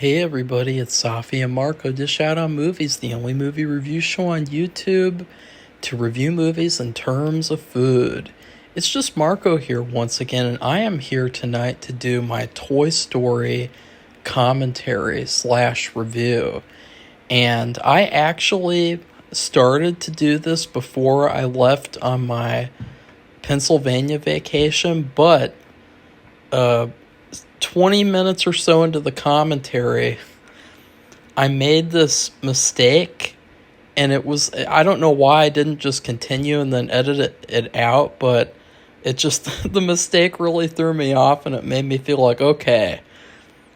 Hey everybody, it's Safi and Marco. Dish Out on Movies, the only movie review show on YouTube to review movies in terms of food. It's just Marco here once again, and I am here tonight to do my Toy Story commentary slash review. And I actually started to do this before I left on my Pennsylvania vacation, but uh, 20 minutes or so into the commentary, I made this mistake, and I don't know why I didn't just continue and then edit it out, but it just, the mistake really threw me off, and it made me feel like, okay,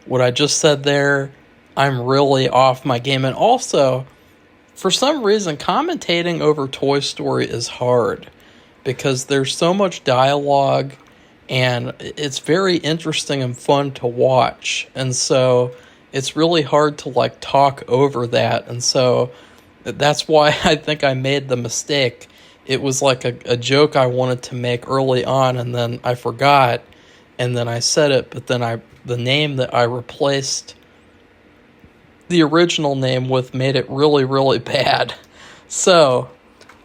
what I just said there, I'm really off my game. And also, for some reason, commentating over Toy Story is hard because there's so much dialogue and it's very interesting and fun to watch. And so it's really hard to like talk over that. And so that's why I think I made the mistake. It was like a joke I wanted to make early on, and then I forgot, and then I said it, but then the name that I replaced the original name with made it really, really bad. So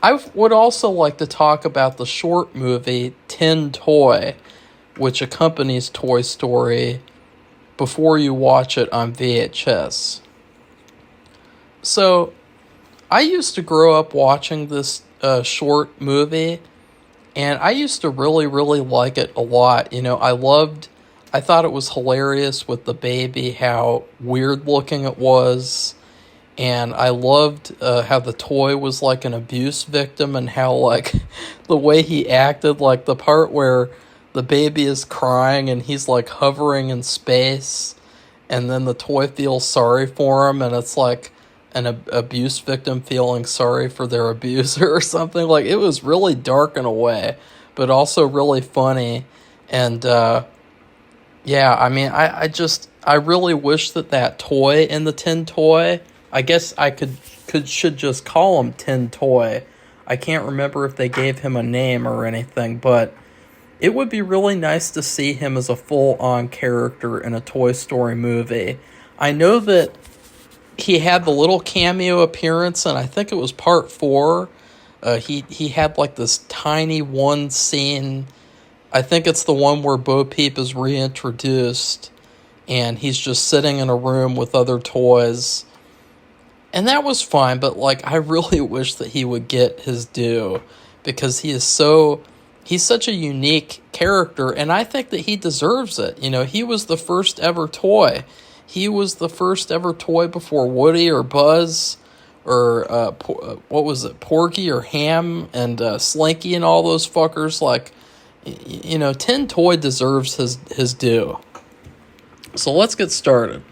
I would also like to talk about the short movie Tin Toy, which accompanies Toy Story before you watch it on VHS. So I used to grow up watching this short movie, and I used to really, really like it a lot. I thought it was hilarious with the baby, how weird looking it was. And I loved how the toy was like an abuse victim, and how like the way he acted, like the part where the baby is crying and he's like hovering in space, and then the toy feels sorry for him, and it's like an abuse victim feeling sorry for their abuser or something. Like, it was really dark in a way, but also really funny. And yeah, I mean, I really wish that toy in the Tin Toy, I guess I should just call him Tin Toy. I can't remember if they gave him a name or anything, but it would be really nice to see him as a full-on character in a Toy Story movie. I know that he had the little cameo appearance, and I think it was part 4. He had like this tiny one scene. I think it's the one where Bo Peep is reintroduced, and he's just sitting in a room with other toys. And that was fine, but like, I really wish that he would get his due, because he's such a unique character, and I think that he deserves it. He was the first ever toy. He was the first ever toy before Woody or Buzz or what was it, Porky or Ham and Slinky and all those fuckers. Like, Tin Toy deserves his due. So let's get started.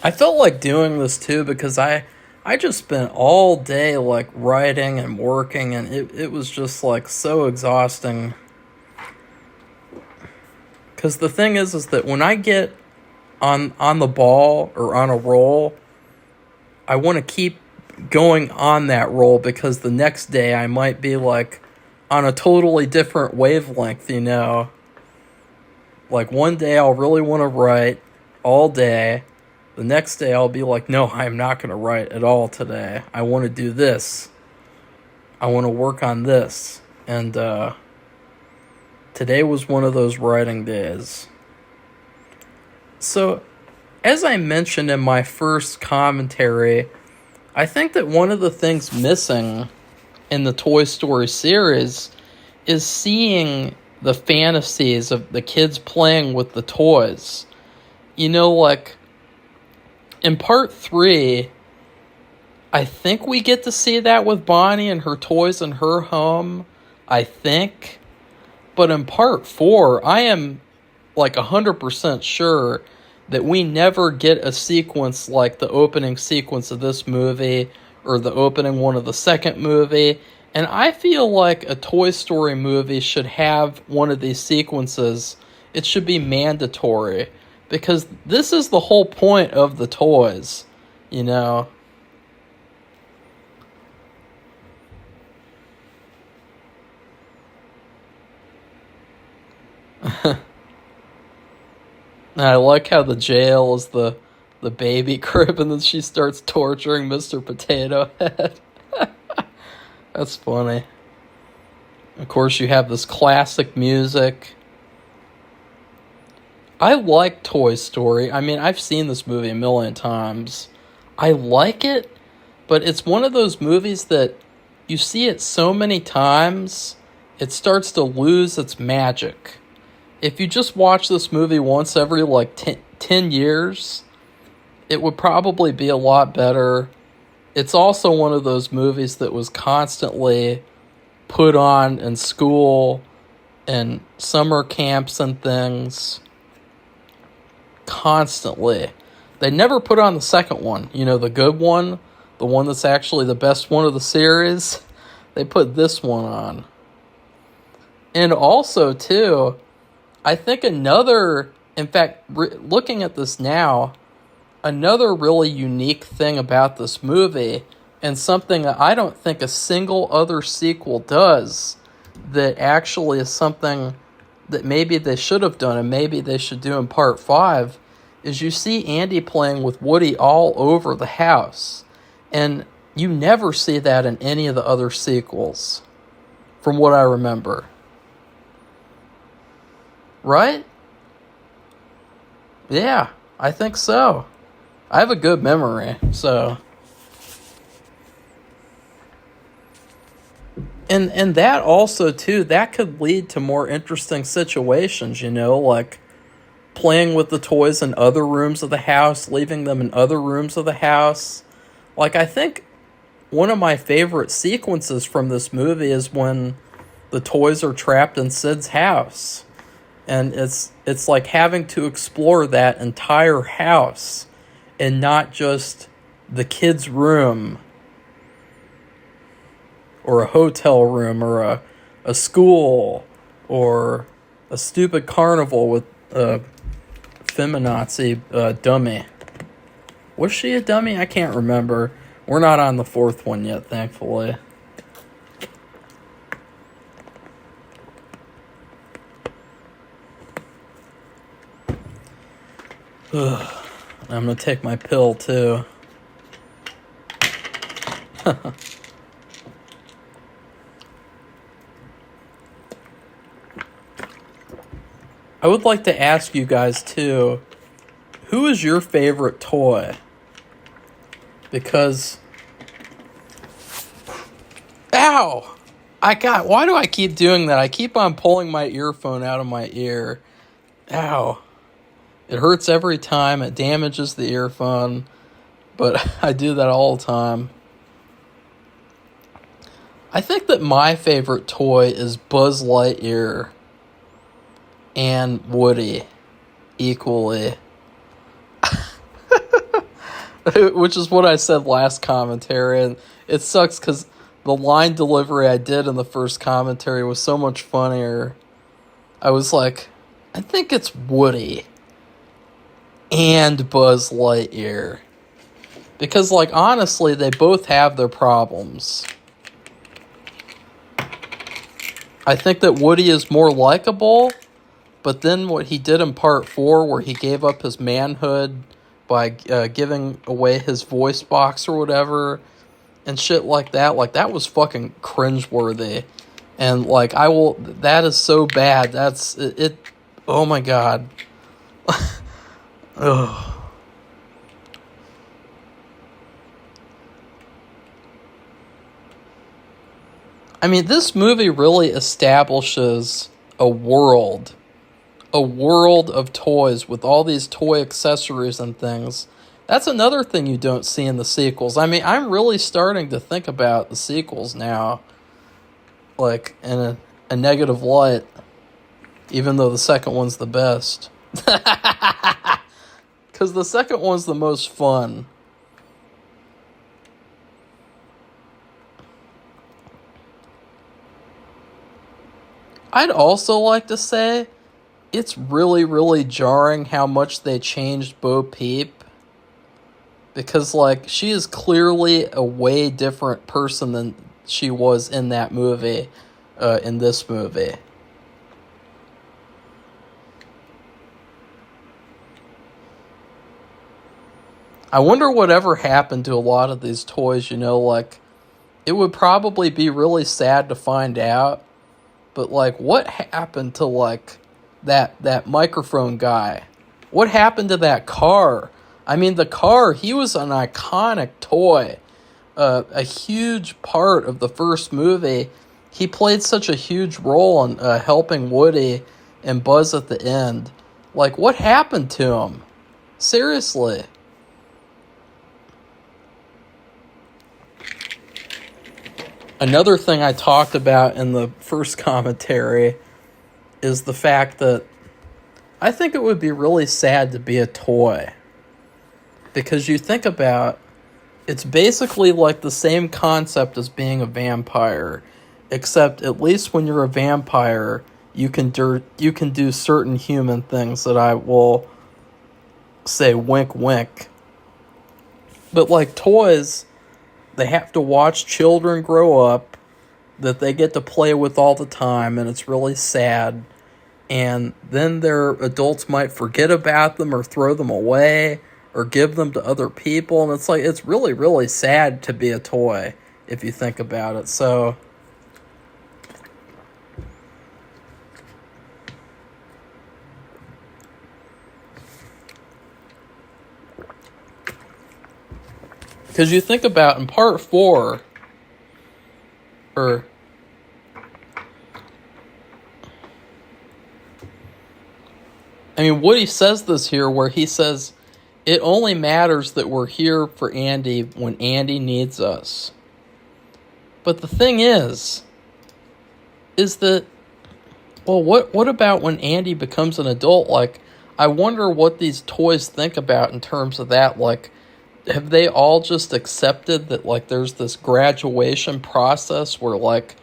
I felt like doing this too because I just spent all day like writing and working, and it was just like so exhausting. Because the thing is that when I get on the ball or on a roll, I want to keep going on that roll, because the next day I might be like on a totally different wavelength. Like, one day I'll really want to write all day. The next day I'll be like, no, I'm not going to write at all today. I want to do this. I want to work on this. And today was one of those writing days. So, as I mentioned in my first commentary, I think that one of the things missing in the Toy Story series is seeing the fantasies of the kids playing with the toys. Like, in part 3, I think we get to see that with Bonnie and her toys in her home, I think. But in part 4, I am like 100% sure that we never get a sequence like the opening sequence of this movie or the opening one of the second movie. And I feel like a Toy Story movie should have one of these sequences. It should be mandatory, because this is the whole point of the toys, And I like how the jail is the baby crib, and then she starts torturing Mr. Potato Head. That's funny. Of course, you have this classic music. I like Toy Story. I mean, I've seen this movie a million times. I like it, but it's one of those movies that you see it so many times, it starts to lose its magic. If you just watch this movie once every, like, 10 years, it would probably be a lot better. It's also one of those movies that was constantly put on in school and summer camps and things. Constantly. They never put on the second one, the good one, the one that's actually the best one of the series. They put this one on. And also, too, I think looking at this now, another really unique thing about this movie, and something that I don't think a single other sequel does, that actually is something that maybe they should have done and maybe they should do in part 5, is you see Andy playing with Woody all over the house. And you never see that in any of the other sequels, from what I remember. Right? Yeah, I think so. I have a good memory, so... And that also, too, that could lead to more interesting situations, like playing with the toys in other rooms of the house, leaving them in other rooms of the house. Like, I think one of my favorite sequences from this movie is when the toys are trapped in Sid's house. And it's like having to explore that entire house and not just the kid's room or a hotel room or a school or a stupid carnival with a feminazi dummy. Was she a dummy? I can't remember. We're not on the 4th one yet, thankfully. Ugh. I'm going to take my pill, too. I would like to ask you guys, too, who is your favorite toy? Because... Ow! Why do I keep doing that? I keep on pulling my earphone out of my ear. Ow. It hurts every time. It damages the earphone. But I do that all the time. I think that my favorite toy is Buzz Lightyear and Woody equally. Which is what I said last commentary, and it sucks because the line delivery I did in the first commentary was so much funnier. I was like, I think it's Woody and Buzz Lightyear. Because, like, honestly, they both have their problems. I think that Woody is more likable, but then what he did in part 4, where he gave up his manhood by giving away his voice box or whatever, and shit like that was fucking cringeworthy. And, like, that is so bad. That's, it oh my god. Ugh. I mean, this movie really establishes a world of toys with all these toy accessories and things. That's another thing you don't see in the sequels. I mean, I'm really starting to think about the sequels now, like, in a negative light, even though the second one's the best. Because the second one's the most fun. I'd also like to say it's really, really jarring how much they changed Bo Peep. Because, like, she is clearly a way different person than she was in that movie, in this movie. I wonder whatever happened to a lot of these toys, like, it would probably be really sad to find out, but, like, what happened to, like, that microphone guy? What happened to that car? I mean, the car, he was an iconic toy, a huge part of the first movie. He played such a huge role in helping Woody and Buzz at the end. Like, what happened to him? Seriously. Another thing I talked about in the first commentary is the fact that I think it would be really sad to be a toy. Because you think about, it's basically like the same concept as being a vampire, except at least when you're a vampire, you can do certain human things that I will say wink wink. But like toys, they have to watch children grow up that they get to play with all the time, and it's really sad. And then their adults might forget about them or throw them away or give them to other people. And it's like, it's really, really sad to be a toy if you think about it. So because you think about in part 4, or I mean, Woody says this here where he says, it only matters that we're here for Andy when Andy needs us. But the thing is that, well, what about when Andy becomes an adult? Like, I wonder what these toys think about in terms of that. Like, have they all just accepted that, like, there's this graduation process where, like,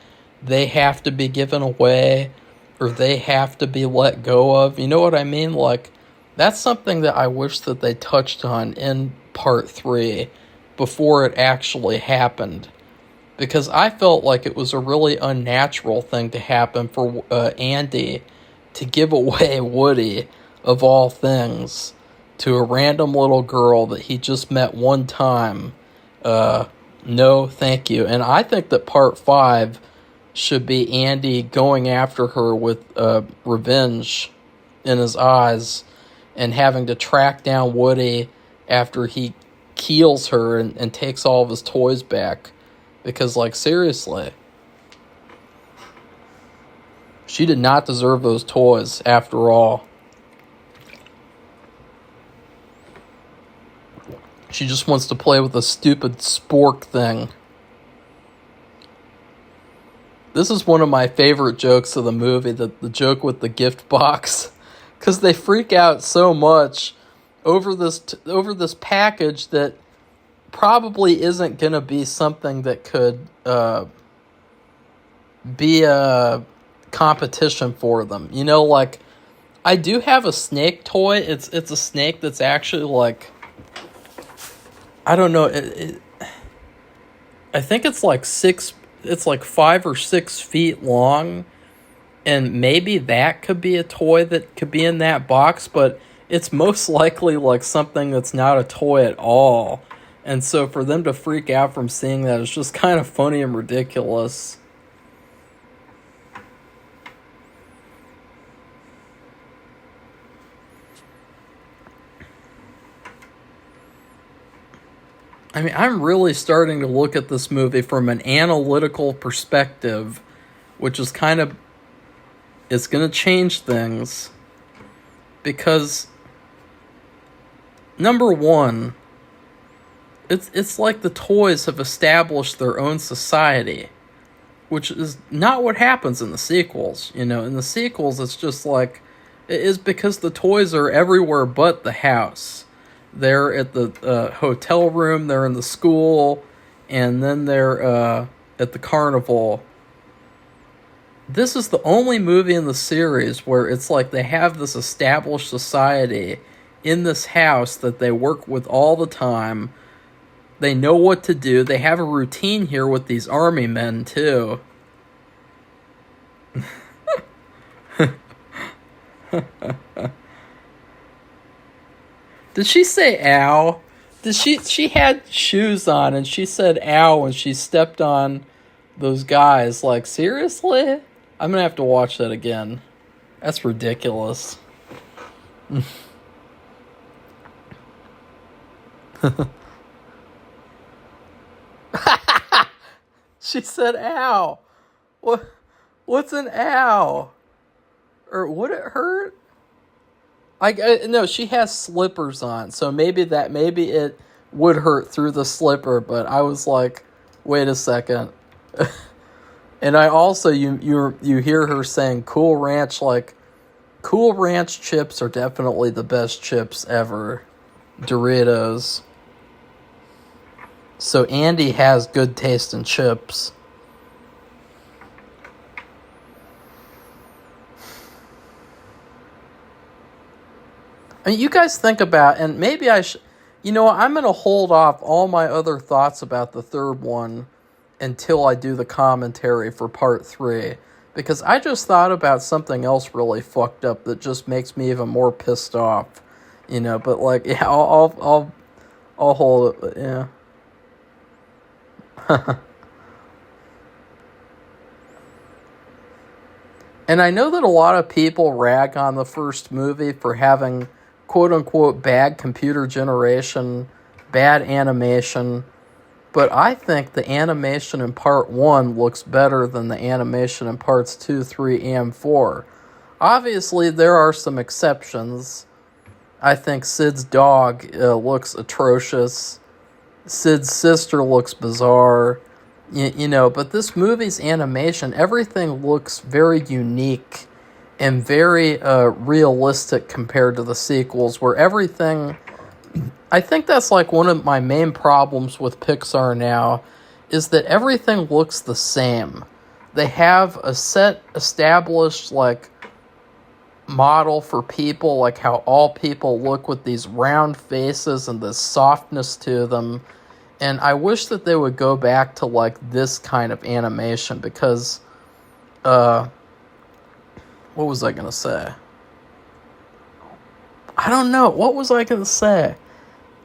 they have to be given away or they have to be let go of? You know what I mean? Like, that's something that I wish that they touched on in part 3 before it actually happened. Because I felt like it was a really unnatural thing to happen for Andy to give away Woody, of all things, to a random little girl that he just met one time. No, thank you. And I think that part 5 should be Andy going after her with revenge in his eyes and having to track down Woody after he kills her and takes all of his toys back. Because, like, seriously, she did not deserve those toys after all. She just wants to play with a stupid spork thing. This is one of my favorite jokes of the movie, the joke with the gift box. Because they freak out so much over this package that probably isn't going to be something that could be a competition for them. You know, like, I do have a snake toy. It's a snake that's actually, like, I don't know, I think it's like 5 or 6 feet long. And maybe that could be a toy that could be in that box, but it's most likely like something that's not a toy at all. And so for them to freak out from seeing that is just kind of funny and ridiculous. I mean, I'm really starting to look at this movie from an analytical perspective, which is kind of, it's going to change things, because number one, it's like the toys have established their own society, which is not what happens in the sequels. You know, in the sequels, it's just like, it is because the toys are everywhere but the house. They're at the hotel room, they're in the school, and then they're at the carnival. This is the only movie in the series where it's like they have this established society in this house that they work with all the time. They know what to do. They have a routine here with these army men, too. Did she say ow? She had shoes on and she said ow when she stepped on those guys. Like, seriously? I'm gonna have to watch that again. That's ridiculous. She said ow. What's an ow? Or would it hurt? No, she has slippers on, so maybe it would hurt through the slipper, but I was like, wait a second. And I also you hear her saying Cool Ranch, like Cool Ranch chips are definitely the best chips ever. Doritos. So Andy has good taste in chips. I mean, you guys think about, and maybe I'm going to hold off all my other thoughts about the third one until I do the commentary for part 3. Because I just thought about something else really fucked up that just makes me even more pissed off. But like, yeah, I'll hold it, yeah. And I know that a lot of people rag on the first movie for having quote-unquote bad computer generation, bad animation, but I think the animation in part 1 looks better than the animation in parts 2, 3, and 4. Obviously, there are some exceptions. I think Sid's dog looks atrocious. Sid's sister looks bizarre. But this movie's animation, everything looks very unique and very realistic compared to the sequels, where everything... I think that's like one of my main problems with Pixar now, is that everything looks the same. They have a set established, like, model for people, like how all people look with these round faces and this softness to them. And I wish that they would go back to, like, this kind of animation, because, what was I going to say? I don't know. What was I going to say?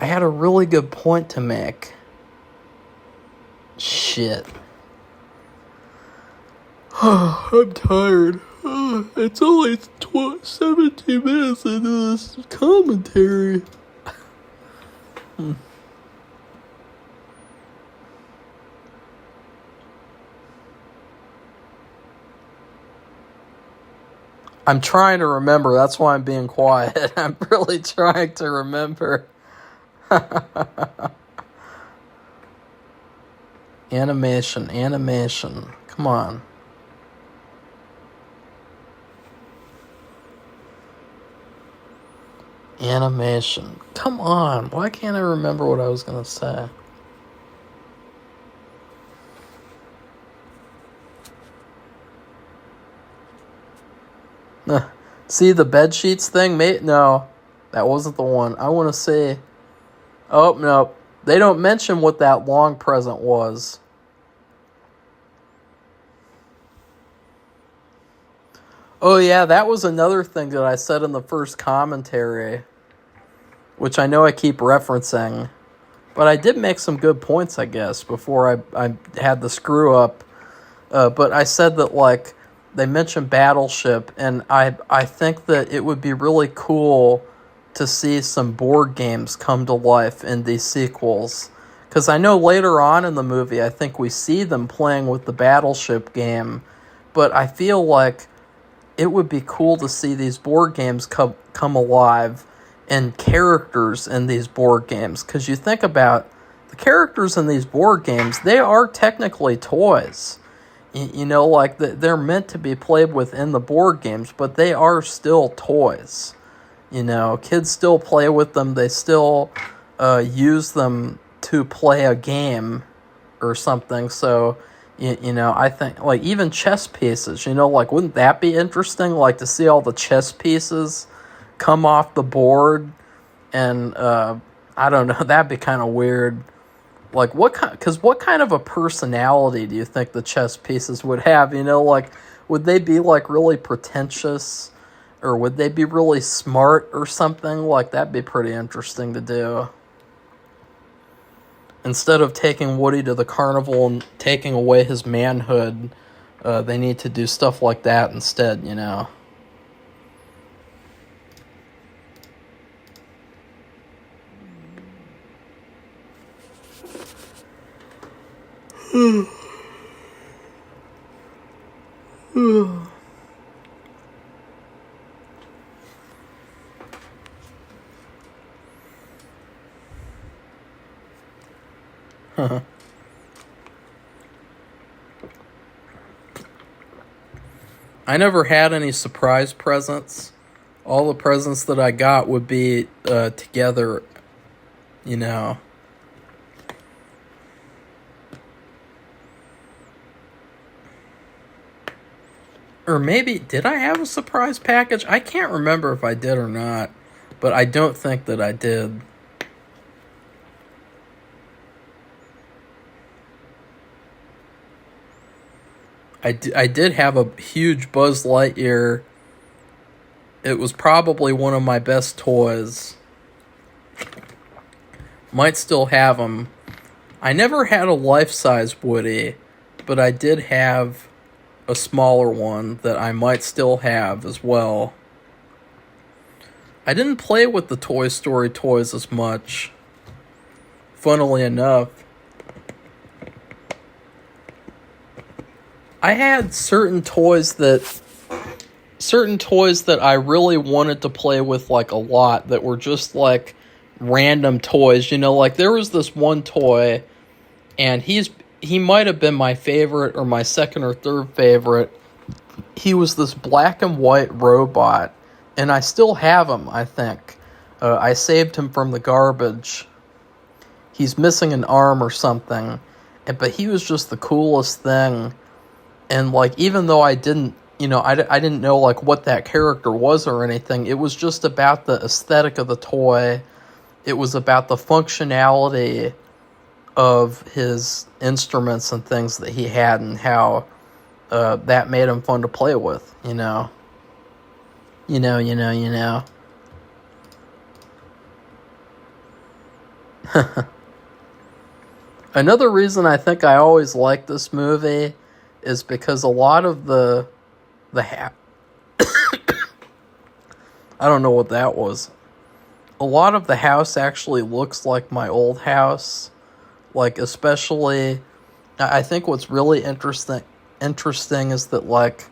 I had a really good point to make. Shit. I'm tired. It's only 17 minutes into this commentary. I'm trying to remember. That's why I'm being quiet. I'm really trying to remember. Animation. Come on. Animation. Come on. Why can't I remember what I was going to say? See the bed sheets thing, mate? No, that wasn't the one. I want to say... Oh, no. They don't mention what that long present was. Oh, yeah, that was another thing that I said in the first commentary, which I know I keep referencing. But I did make some good points, I guess, before I had the screw up. But I said that, like, they mentioned Battleship, and I think that it would be really cool to see some board games come to life in these sequels. Because I know later on in the movie, I think we see them playing with the Battleship game, but I feel like it would be cool to see these board games come alive and characters in these board games. Because you think about the characters in these board games, they are technically toys. Like they're meant to be played with in the board games, but they are still toys. Kids still play with them. They still use them to play a game or something. So, I think, like, even chess pieces, like, wouldn't that be interesting? Like, to see all the chess pieces come off the board. And, I don't know, that'd be kind of weird. Like, what kind of a personality do you think the chess pieces would have? Like, would they be, like, really pretentious? Or would they be really smart or something? Like, that'd be pretty interesting to do. instead of taking Woody to the carnival and taking away his manhood, they need to do stuff like that instead, you know. I never had any surprise presents. All the presents that I got would be together, you know. Or maybe, did I have a surprise package? I can't remember if I did or not, but I don't think that I did. I did have a huge Buzz Lightyear. It was probably one of my best toys. Might still have them. I never had a life-size Woody, but I did have a smaller one that I might still have as well. I didn't play with the Toy Story toys as much, funnily enough. I had certain toys that I really wanted to play with like a lot that were just like random toys, you know, like there was this one toy and he might have been my favorite or my second or third favorite. He was this black and white robot and I still have him, I think. I saved him from the garbage. He's missing an arm or something, but he was just the coolest thing. And, like, even though I didn't, you know, I didn't know, like, what that character was or anything, it was just about the aesthetic of the toy. It was about the functionality of his instruments and things that he had and how that made him fun to play with, you know. You know. Another reason I think I always liked this movie is because a lot of the I don't know what that was. A lot of the house actually looks like my old house. Like, especially, I think what's really interesting is that, like,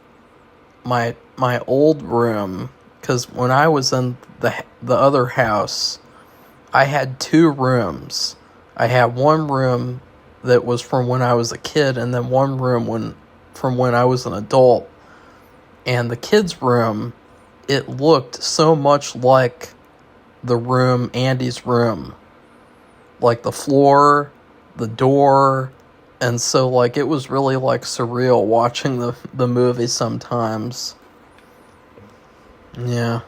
my old room, because when I was in the other house, I had 2 rooms. I had one room that was from when I was a kid, and then one room from when I was an adult. And the kids' room, it looked so much like the room, Andy's room. Like the floor, the door, and so like it was really like surreal watching the movie sometimes. Yeah.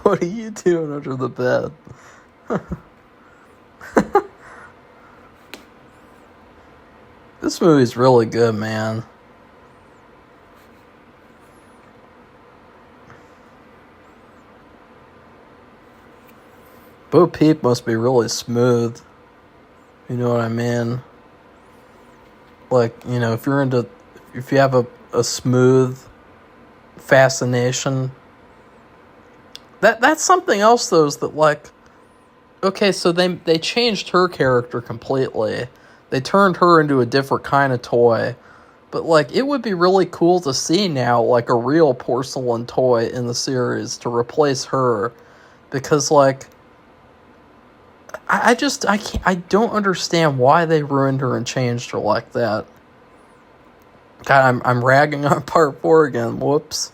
What are you doing under the bed? This movie's really good, man. Bo Peep must be really smooth. You know what I mean? Like, you know, if you have a smooth fascination, that's something else though, is that like, okay, so they changed her character completely. They turned her into a different kind of toy. But like, it would be really cool to see now like a real porcelain toy in the series to replace her, because like I don't understand why they ruined her and changed her like that. God, I'm ragging on part 4 again. Whoops.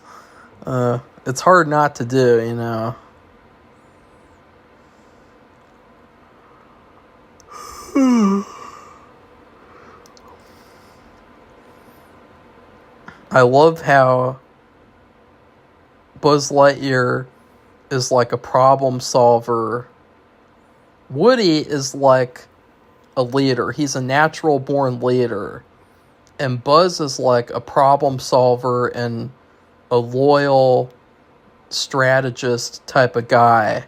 It's hard not to do, you know. I love how Buzz Lightyear is like a problem solver Woody is like a leader. He's a natural born leader. And Buzz is like a problem solver and a loyal strategist type of guy.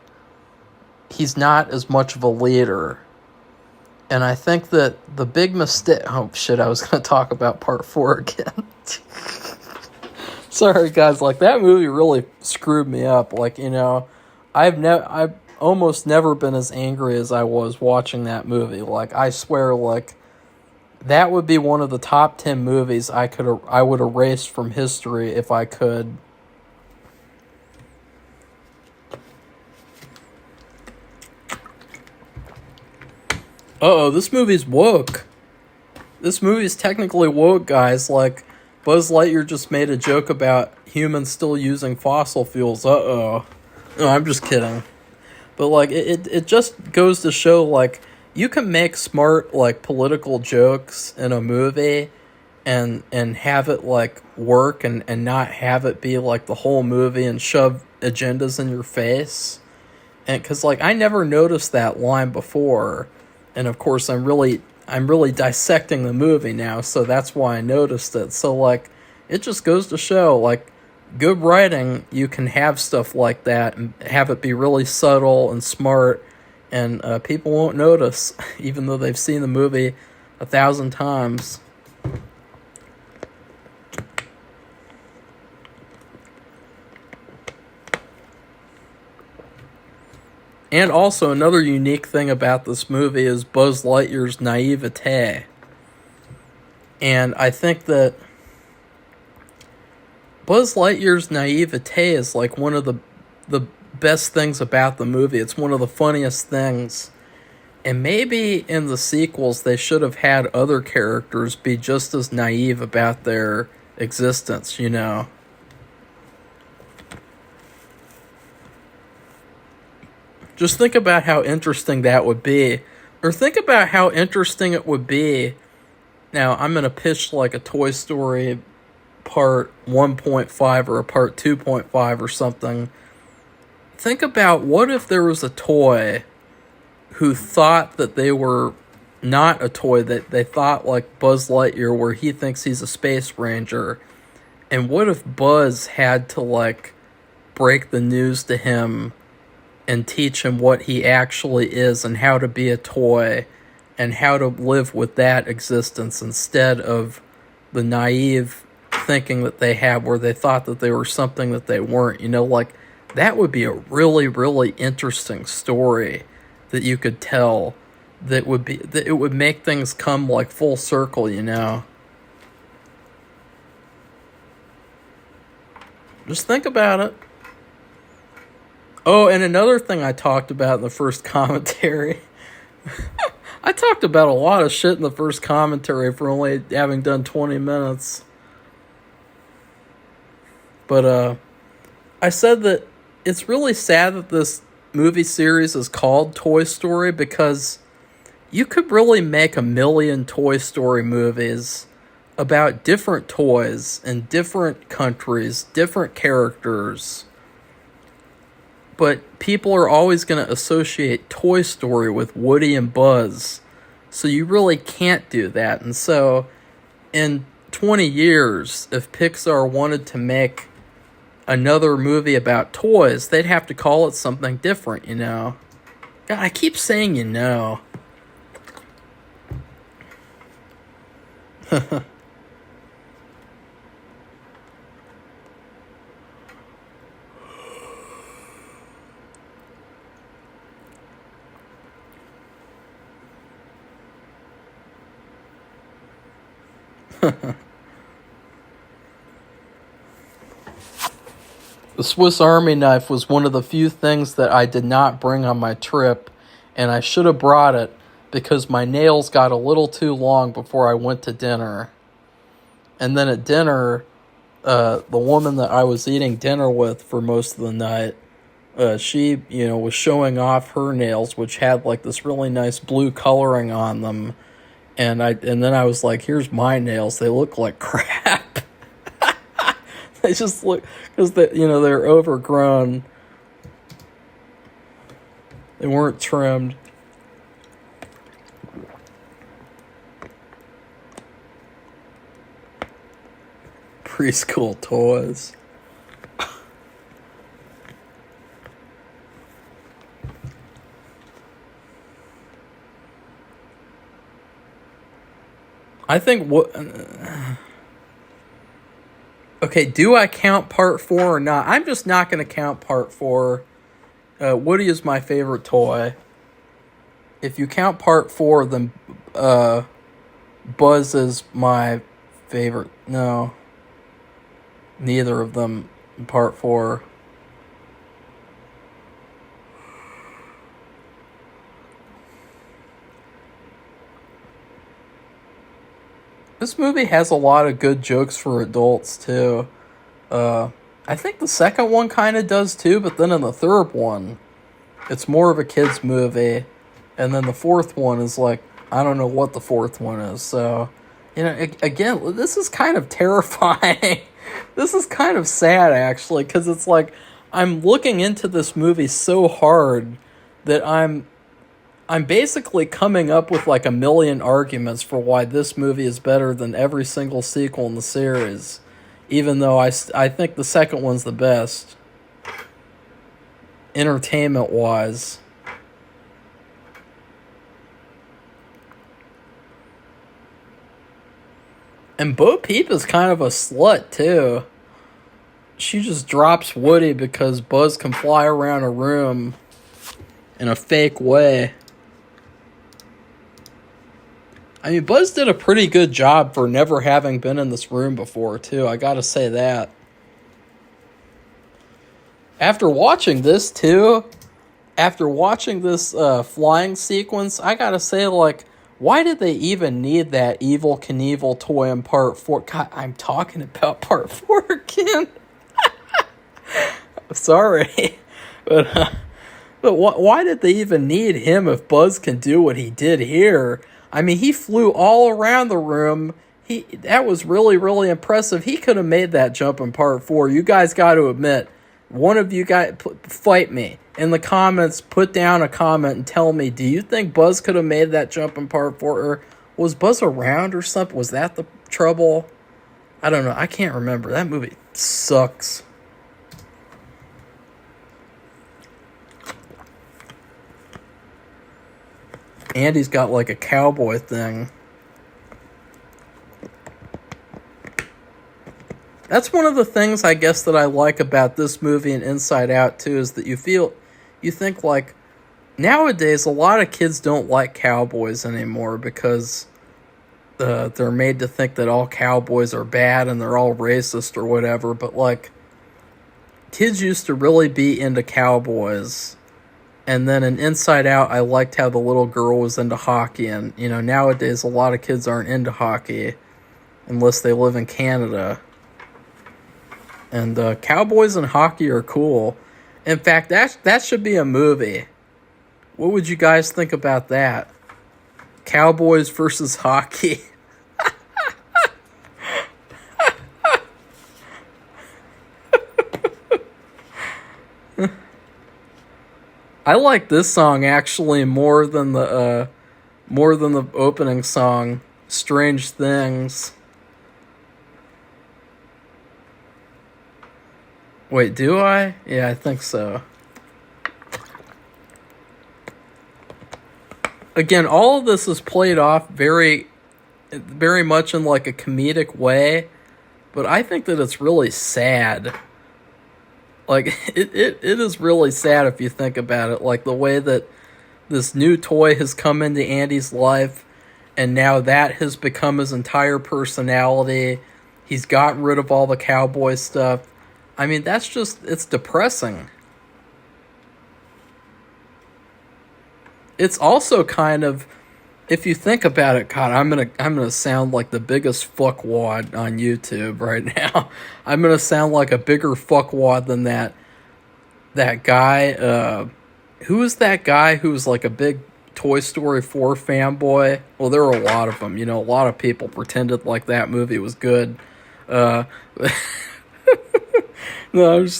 He's not as much of a leader. And I think that the big mistake... Oh, shit, I was going to talk about part 4 again. Sorry, guys. Like, that movie really screwed me up. Like, you know, I've almost never been as angry as I was watching that movie. Like, I swear, like, that would be one of the top 10 movies I would erase from history if I could. Uh-oh, this movie's woke. This movie's technically woke, guys. Like, Buzz Lightyear just made a joke about humans still using fossil fuels. Uh-oh. No, I'm just kidding. But, like, it just goes to show, like, you can make smart, like, political jokes in a movie and have it, like, work and not have it be, like, the whole movie and shove agendas in your face. And, because, like, I never noticed that line before. And, of course, I'm really dissecting the movie now, so that's why I noticed it. So, like, it just goes to show, like, good writing, you can have stuff like that and have it be really subtle and smart, and people won't notice, even though they've seen the movie 1,000 times. And also, another unique thing about this movie is Buzz Lightyear's naivete. And I think that Buzz Lightyear's naivete is like one of the best things about the movie. It's one of the funniest things. And maybe in the sequels they should have had other characters be just as naive about their existence, you know. Just think about how interesting that would be. Or think about how interesting it would be. Now, I'm going to pitch like a Toy Story part 1.5 or a part 2.5 or something. Think about what if there was a toy who thought that they were not a toy, that they thought like Buzz Lightyear, where he thinks he's a space ranger. And what if Buzz had to like break the news to him and teach him what he actually is and how to be a toy and how to live with that existence instead of the naive thinking that they had where they thought that they were something that they weren't. You know, like, that would be a really, really interesting story that you could tell that it would make things come like full circle, you know. Just think about it. Oh, and another thing I talked about in the first commentary. I talked about a lot of shit in the first commentary for only having done 20 minutes. But, I said that it's really sad that this movie series is called Toy Story, because you could really make 1 million Toy Story movies about different toys in different countries, different characters. But people are always going to associate Toy Story with Woody and Buzz. So you really can't do that. And so in 20 years, if Pixar wanted to make another movie about toys, they'd have to call it something different, you know. God, I keep saying you know. The Swiss Army knife was one of the few things that I did not bring on my trip, and I should have brought it because my nails got a little too long before I went to dinner. And then at dinner, the woman that I was eating dinner with for most of the night, she, you know, was showing off her nails, which had like this really nice blue coloring on them. And then I was like, here's my nails. They look like crap. They just look, because they're overgrown. They weren't trimmed. Preschool toys. I think what... Okay, do I count part 4 or not? I'm just not going to count part 4. Woody is my favorite toy. If you count part 4, then Buzz is my favorite. No. Neither of them in part 4. This movie has a lot of good jokes for adults, too. I think the second one kind of does, too, but then in the third one, it's more of a kid's movie. And then the fourth one is like, I don't know what the fourth one is. So, again, this is kind of terrifying. This is kind of sad, actually, because it's like, I'm looking into this movie so hard that I'm basically coming up with like a million arguments for why this movie is better than every single sequel in the series, even though I think the second one's the best, entertainment-wise. And Bo Peep is kind of a slut, too. She just drops Woody because Buzz can fly around a room in a fake way. I mean, Buzz did a pretty good job for never having been in this room before, too. I gotta say that. After watching this, too, flying sequence, I gotta say, like, why did they even need that Evel Knievel toy in part 4? God, I'm talking about part 4 again. Sorry. But why did they even need him if Buzz can do what he did here? I mean, he flew all around the room. That was really, really impressive. He could have made that jump in part 4. You guys got to admit, one of you guys, fight me. In the comments, put down a comment and tell me, do you think Buzz could have made that jump in part 4? Or was Buzz around or something? Was that the trouble? I don't know. I can't remember. That movie sucks. Andy's got like a cowboy thing. That's one of the things I guess that I like about this movie and Inside Out too, is that you think like nowadays a lot of kids don't like cowboys anymore because they're made to think that all cowboys are bad and they're all racist or whatever, but like kids used to really be into cowboys. And then in Inside Out, I liked how the little girl was into hockey. And, nowadays a lot of kids aren't into hockey unless they live in Canada. And cowboys and hockey are cool. In fact, that should be a movie. What would you guys think about that? Cowboys versus hockey. I like this song actually more than the opening song, Strange Things. Wait, do I? Yeah, I think so. Again, all of this is played off very, very much in like a comedic way, but I think that it's really sad. Like, it is really sad if you think about it. Like, the way that this new toy has come into Andy's life, and now that has become his entire personality. He's gotten rid of all the cowboy stuff. I mean, it's depressing. It's also kind of, if you think about it, God, I'm gonna sound like the biggest fuckwad on YouTube right now. I'm gonna sound like a bigger fuckwad than that guy. Who is that guy who was like a big Toy Story 4 fanboy? Well, there were a lot of them. A lot of people pretended like that movie was good. No,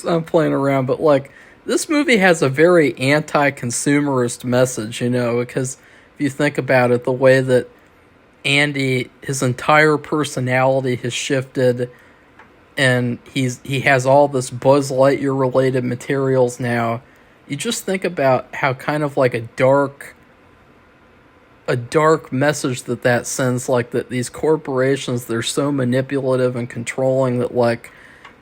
I'm playing around, but like this movie has a very anti-consumerist message, because if you think about it, the way that Andy, his entire personality has shifted, and he has all this Buzz Lightyear related materials now. You just think about how kind of like a dark message that sends, like that these corporations, they're so manipulative and controlling that like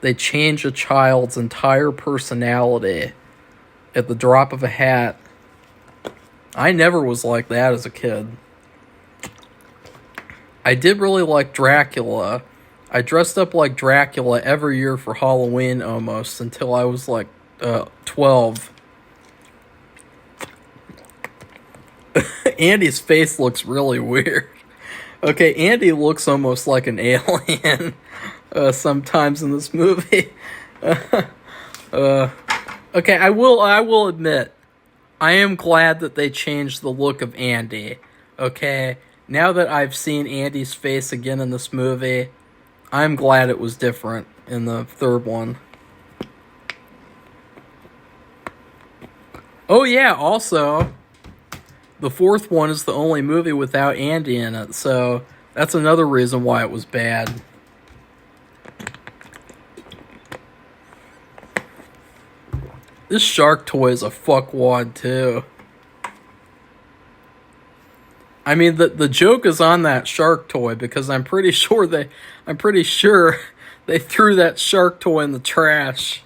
they change a child's entire personality at the drop of a hat. I never was like that as a kid. I did really like Dracula. I dressed up like Dracula every year for Halloween almost until I was like 12. Andy's face looks really weird. Okay, Andy looks almost like an alien sometimes in this movie. Okay, I will admit, I am glad that they changed the look of Andy. Okay, now that I've seen Andy's face again in this movie, I'm glad it was different in the third one. Oh yeah, also, the fourth one is the only movie without Andy in it, so that's another reason why it was bad. This shark toy is a fuckwad too. I mean, the joke is on that shark toy because I'm pretty sure they threw that shark toy in the trash.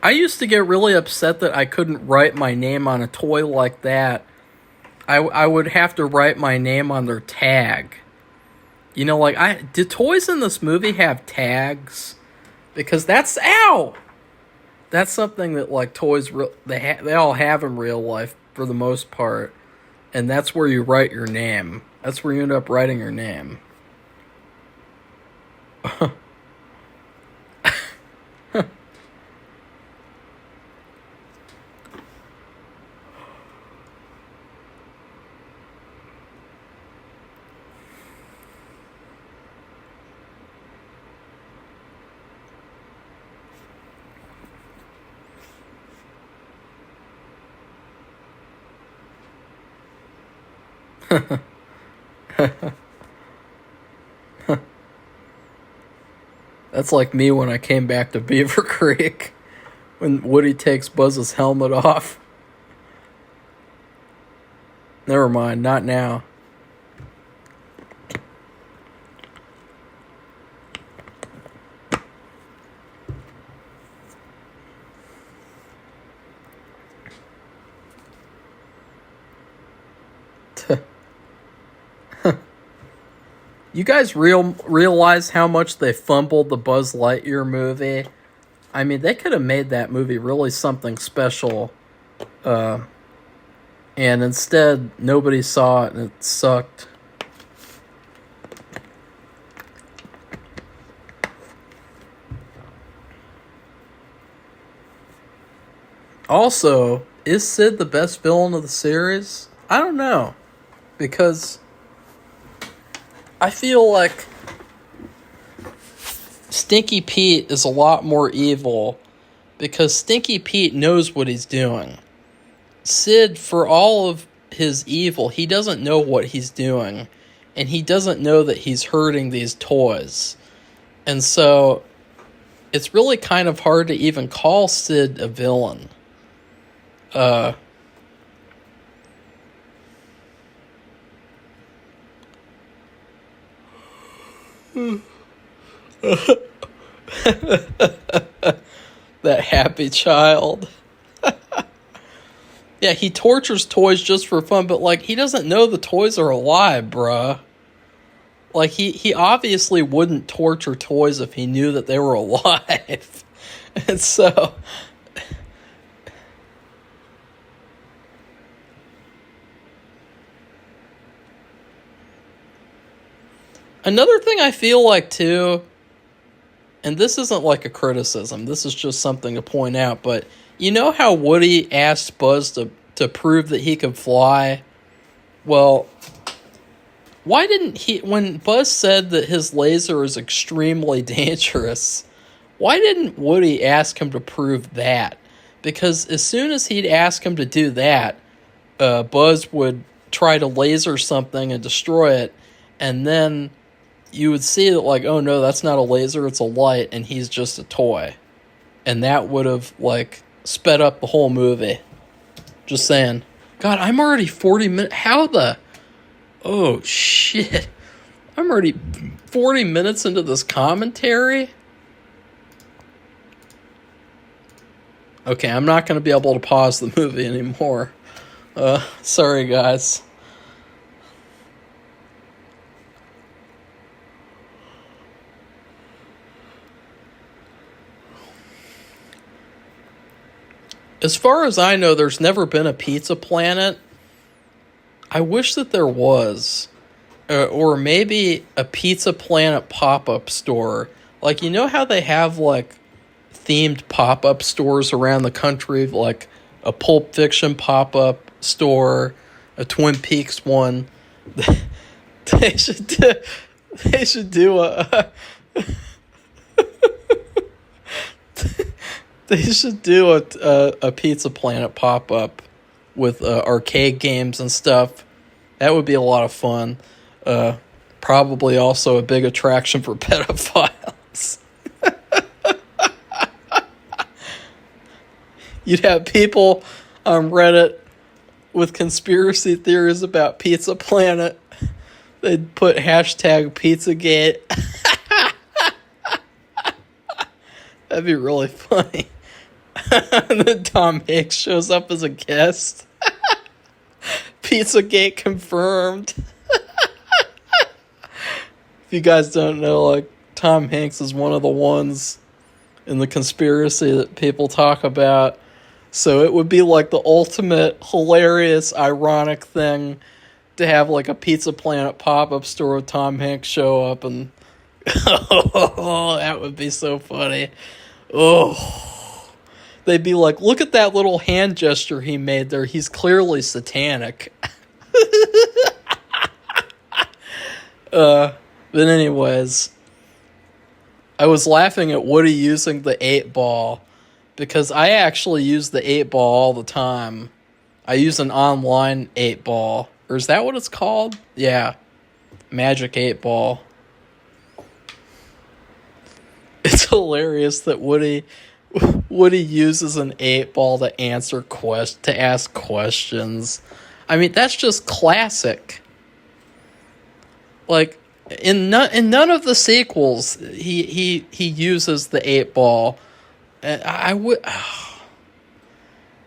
I used to get really upset that I couldn't write my name on a toy like that. I would have to write my name on their tag. You know, like, do toys in this movie have tags? Because that's something that, like, toys, they all have in real life for the most part. And that's where you write your name. That's where you end up writing your name. That's like me when I came back to Beaver Creek. When Woody takes Buzz's helmet off. Never mind, not now. You guys realize how much they fumbled the Buzz Lightyear movie? I mean, they could have made that movie really something special. And instead, nobody saw it and it sucked. Also, is Sid the best villain of the series? I don't know. Because I feel like Stinky Pete is a lot more evil because Stinky Pete knows what he's doing. Sid, for all of his evil, he doesn't know what he's doing, and he doesn't know that he's hurting these toys. And so it's really kind of hard to even call Sid a villain. That happy child. Yeah, he tortures toys just for fun, but like he doesn't know the toys are alive, bruh. Like he obviously wouldn't torture toys if he knew that they were alive. And so another thing I feel like too, and this isn't like a criticism, this is just something to point out, but you know how Woody asked Buzz to prove that he could fly? Well, why didn't he, when Buzz said that his laser is extremely dangerous, why didn't Woody ask him to prove that? Because as soon as he'd ask him to do that, Buzz would try to laser something and destroy it, and then you would see that, like, oh no, that's not a laser, it's a light, and he's just a toy. And that would have, like, sped up the whole movie. Just saying. God, I'm already 40 minutes. How the... Oh, shit. I'm already 40 minutes into this commentary? Okay, I'm not going to be able to pause the movie anymore. Sorry, guys. As far as I know, there's never been a Pizza Planet. I wish that there was. Or maybe a Pizza Planet pop-up store. Like, you know how they have, like, themed pop-up stores around the country? Like, a Pulp Fiction pop-up store, a Twin Peaks one. They should do a... They should do a Pizza Planet pop-up with arcade games and stuff. That would be a lot of fun. Probably also a big attraction for pedophiles. You'd have people on Reddit with conspiracy theories about Pizza Planet. They'd put hashtag Pizzagate. That'd be really funny. And then Tom Hanks shows up as a guest. Pizzagate confirmed. If you guys don't know, like, Tom Hanks is one of the ones in the conspiracy that people talk about. So it would be like the ultimate hilarious, ironic thing to have like a Pizza Planet pop-up store with Tom Hanks show up, and oh, that would be so funny. Oh, they'd be like, look at that little hand gesture he made there. He's clearly satanic. But anyways, I was laughing at Woody using the 8-ball because I actually use the 8-ball all the time. I use an online 8-ball. Or is that what it's called? Yeah. Magic 8-ball. It's hilarious that Woody uses an 8-ball to ask questions. I mean, that's just classic. Like, in none of the sequels, he uses the 8-ball.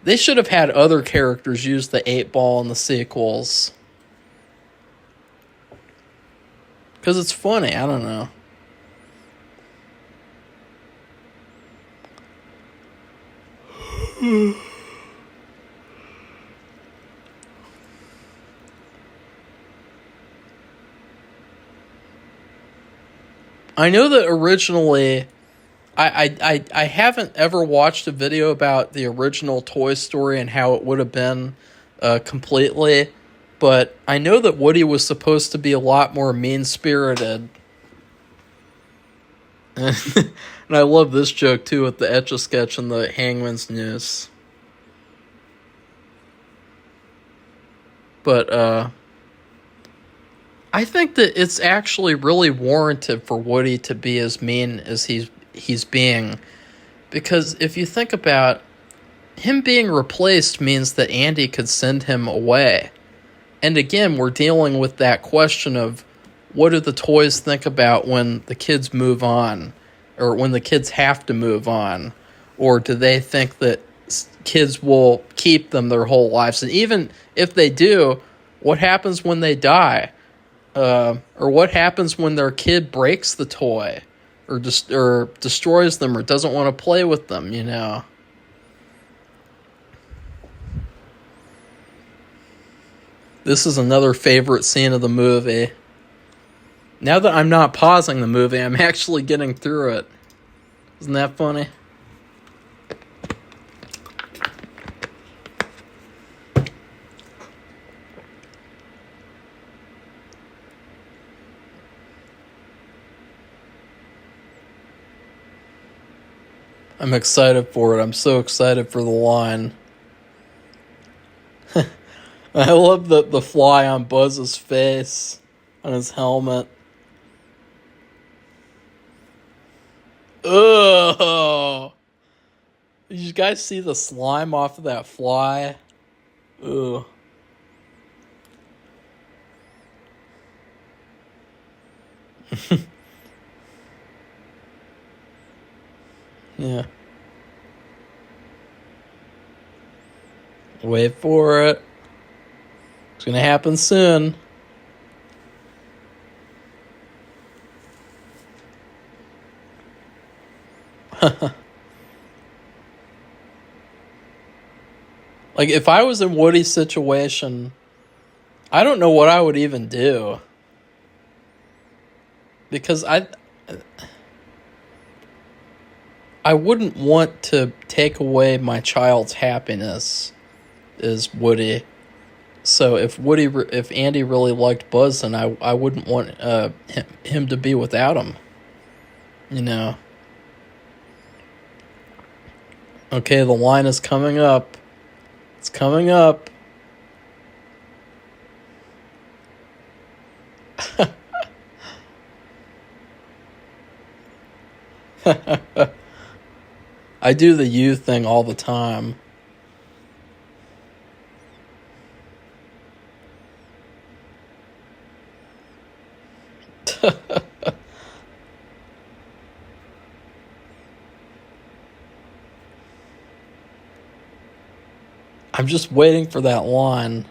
They should have had other characters use the 8-ball in the sequels. Because it's funny, I don't know. I know that originally, I haven't ever watched a video about the original Toy Story and how it would have been completely, but I know that Woody was supposed to be a lot more mean-spirited. And I love this joke, too, with the Etch-a-Sketch and the Hangman's Noose. But, I think that it's actually really warranted for Woody to be as mean as he's being. Because if you think about him being replaced means that Andy could send him away. And again, we're dealing with that question of what do the toys think about when the kids move on? Or when the kids have to move on? Or do they think that kids will keep them their whole lives? And even if they do, what happens when they die? Or what happens when their kid breaks the toy? Or destroys them or doesn't want to play with them, you know? This is another favorite scene of the movie. Now that I'm not pausing the movie, I'm actually getting through it. Isn't that funny? I'm excited for it. I'm so excited for the line. I love the fly on Buzz's face, on his helmet. Ugh! Did you guys see the slime off of that fly? Ugh. Yeah. Wait for it. It's gonna happen soon. Like, if I was in Woody's situation, I don't know what I would even do. Because I wouldn't want to take away my child's happiness, is Woody. So if Andy really liked Buzz, then I wouldn't want him to be without him. You know. Okay, the line is coming up. It's coming up. I do the you thing all the time. I'm just waiting for that line.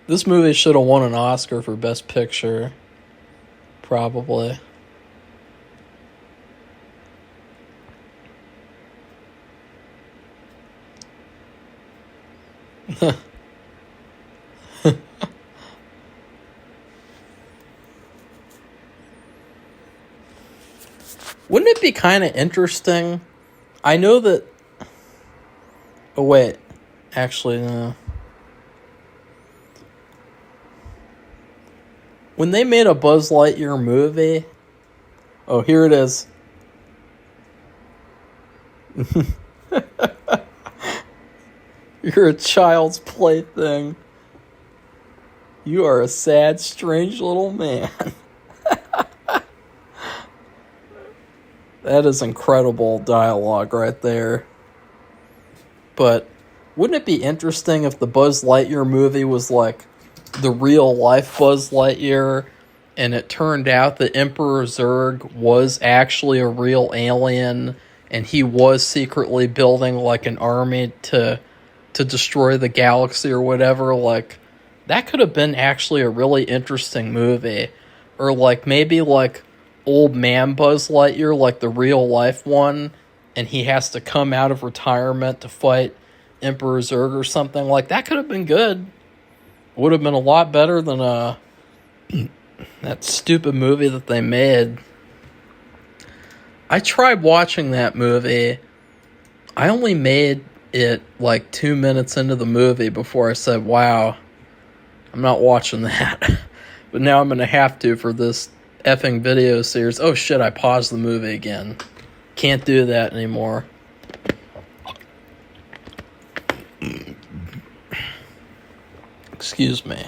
This movie should have won an Oscar for Best Picture. Probably. Wouldn't it be kind of interesting? I know that... Oh, wait. Actually, no. When they made a Buzz Lightyear movie... Oh, here it is. You're a child's plaything. You are a sad, strange little man. That is incredible dialogue right there. But wouldn't it be interesting if the Buzz Lightyear movie was like the real life Buzz Lightyear, and it turned out that Emperor Zurg was actually a real alien, and he was secretly building like an army to destroy the galaxy or whatever? Like, that could have been actually a really interesting movie. Or like maybe like old man Buzz Lightyear, like the real life one, and he has to come out of retirement to fight Emperor Zurg or something. Like, that could have been good. Would have been a lot better than that stupid movie that they made. I tried watching that movie. I only made it like 2 minutes into the movie before I said, wow, I'm not watching that. But now I'm going to have to for this effing video series. Oh shit, I paused the movie again. Can't do that anymore. Excuse me.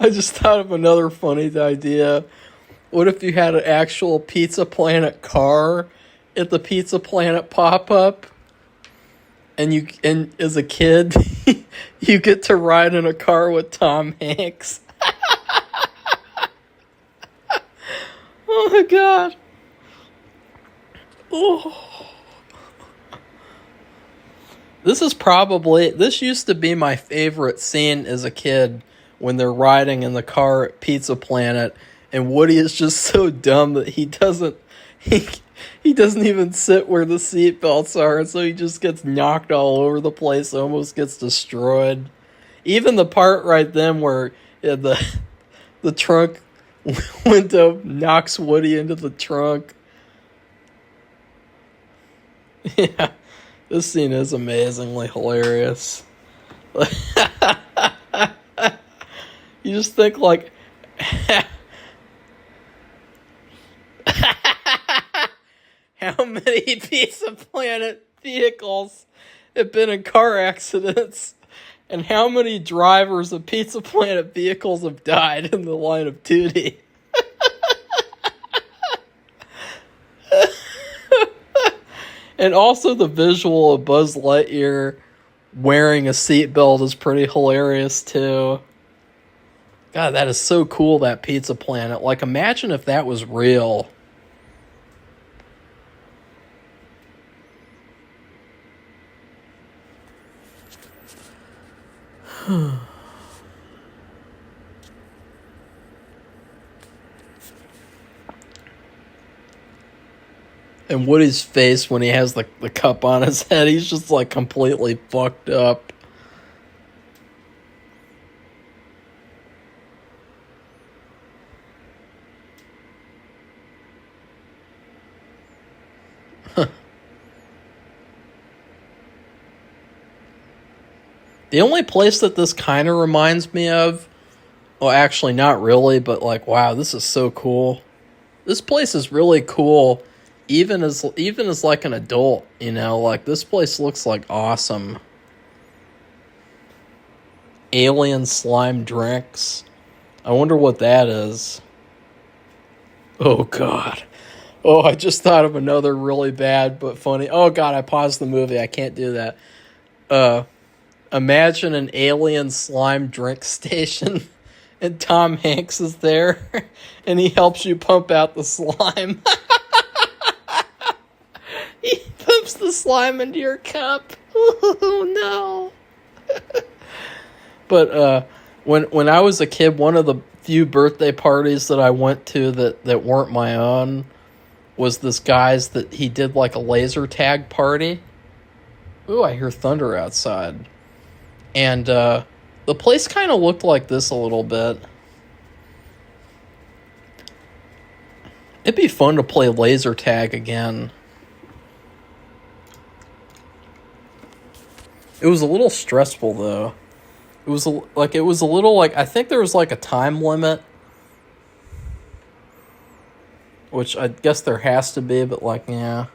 I just thought of another funny idea. What if you had an actual Pizza Planet car at the Pizza Planet pop-up, and as a kid, you get to ride in a car with Tom Hanks? Oh my god. Oh. This used to be my favorite scene as a kid, when they're riding in the car at Pizza Planet, and Woody is just so dumb that he doesn't even sit where the seatbelts are, and so he just gets knocked all over the place, almost gets destroyed. Even the part right then where the trunk window knocks Woody into the trunk. Yeah, this scene is amazingly hilarious. You just think like, how many Pizza Planet vehicles have been in car accidents, and how many drivers of Pizza Planet vehicles have died in the line of duty? And also the visual of Buzz Lightyear wearing a seatbelt is pretty hilarious too. God, that is so cool, that Pizza Planet. Like, imagine if that was real. And Woody's face when he has the cup on his head, he's just like completely fucked up. The only place that this kind of reminds me of, well, actually not really, but like, wow, this is so cool. This place is really cool, even as like an adult, you know, like this place looks like awesome. Alien slime drinks. I wonder what that is. Oh god. Oh, I just thought of another really bad but funny. Oh god, I paused the movie. I can't do that. Imagine an alien slime drink station and Tom Hanks is there and he helps you pump out the slime. He pumps the slime into your cup. Oh no. But when I was a kid, one of the few birthday parties that I went to that weren't my own was this guy's that he did like a laser tag party. Ooh, I hear thunder outside. And the place kind of looked like this a little bit. It'd be fun to play laser tag again. It was a little stressful though. It was a little like, I think there was like a time limit, which I guess there has to be, but like, yeah,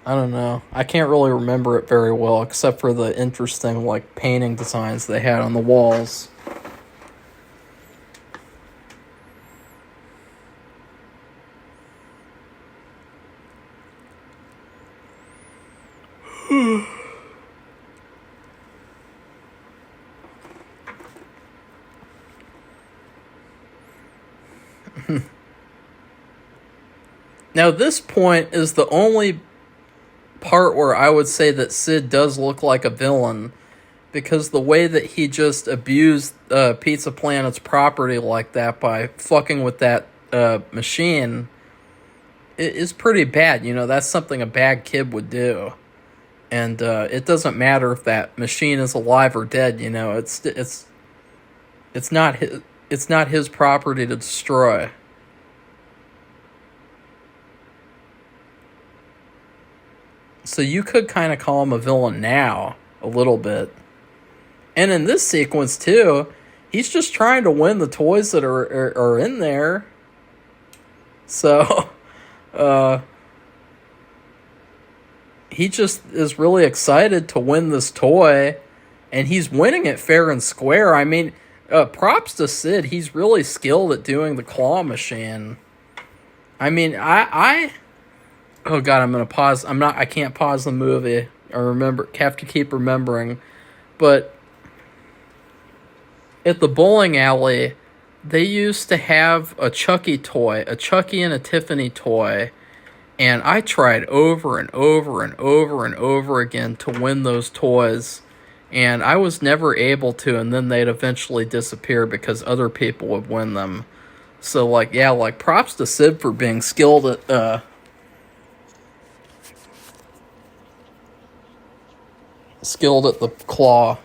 I don't know. I can't really remember it very well, except for the interesting like painting designs they had on the walls. Now, this point is the only part where I would say that Sid does look like a villain, because the way that he just abused Pizza Planet's property like that by fucking with that machine is pretty bad. You know, that's something a bad kid would do. And it doesn't matter if that machine is alive or dead, you know, it's not his property to destroy. So you could kind of call him a villain now, a little bit. And in this sequence, too, he's just trying to win the toys that are in there. So, he just is really excited to win this toy, and he's winning it fair and square. I mean, props to Sid. He's really skilled at doing the claw machine. I mean, oh god, I'm gonna pause. I can't pause the movie. Have to keep remembering. But at the bowling alley, they used to have a Chucky toy, a Chucky and a Tiffany toy. And I tried over and over and over and over again to win those toys. And I was never able to, and then they'd eventually disappear because other people would win them. So, like, yeah, like, props to Sid for being skilled at, skilled at the claw.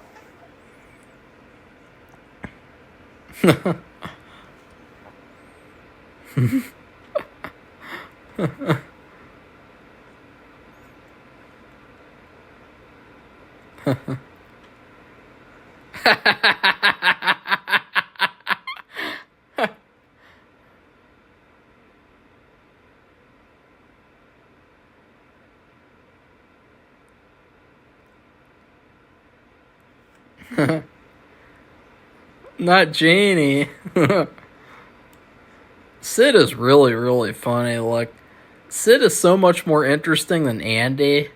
Not Janie. Sid is really, really funny. Like, Sid is so much more interesting than Andy.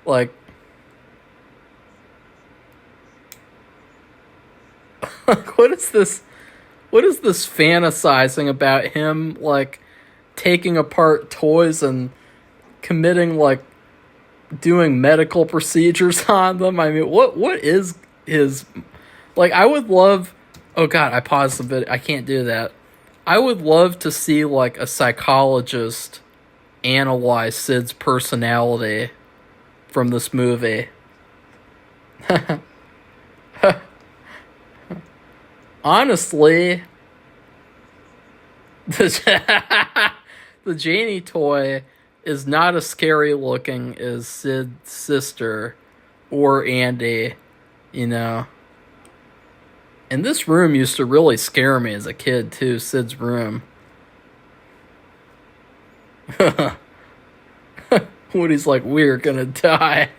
Like, what is this? What is this fantasizing about him, like, taking apart toys and committing, like, doing medical procedures on them? I mean, what is his... Like, I would love... Oh, God, I paused the video. I can't do that. I would love to see, like, a psychologist analyze Sid's personality from this movie. Honestly, the Janie toy is not as scary looking as Sid's sister or Andy, you know. And this room used to really scare me as a kid, too, Sid's room. Woody's like, we're gonna die.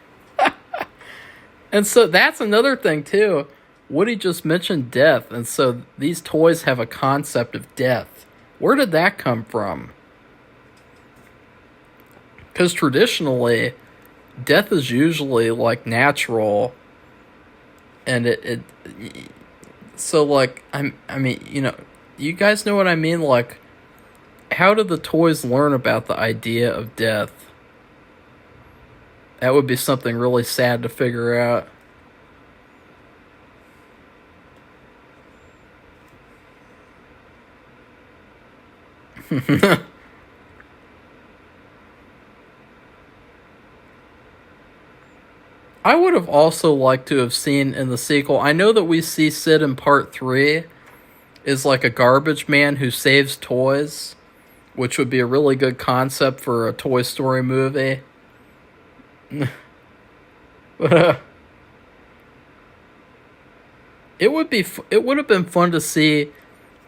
And so that's another thing, too. Woody just mentioned death, and so these toys have a concept of death. Where did that come from? Because traditionally, death is usually, like, natural, and so, like, I mean, you know, you guys know what I mean? Like, how did the toys learn about the idea of death? That would be something really sad to figure out. I would have also liked to have seen in the sequel. I know that we see Sid in part 3 is like a garbage man who saves toys, which would be a really good concept for a Toy Story movie. But it would have been fun to see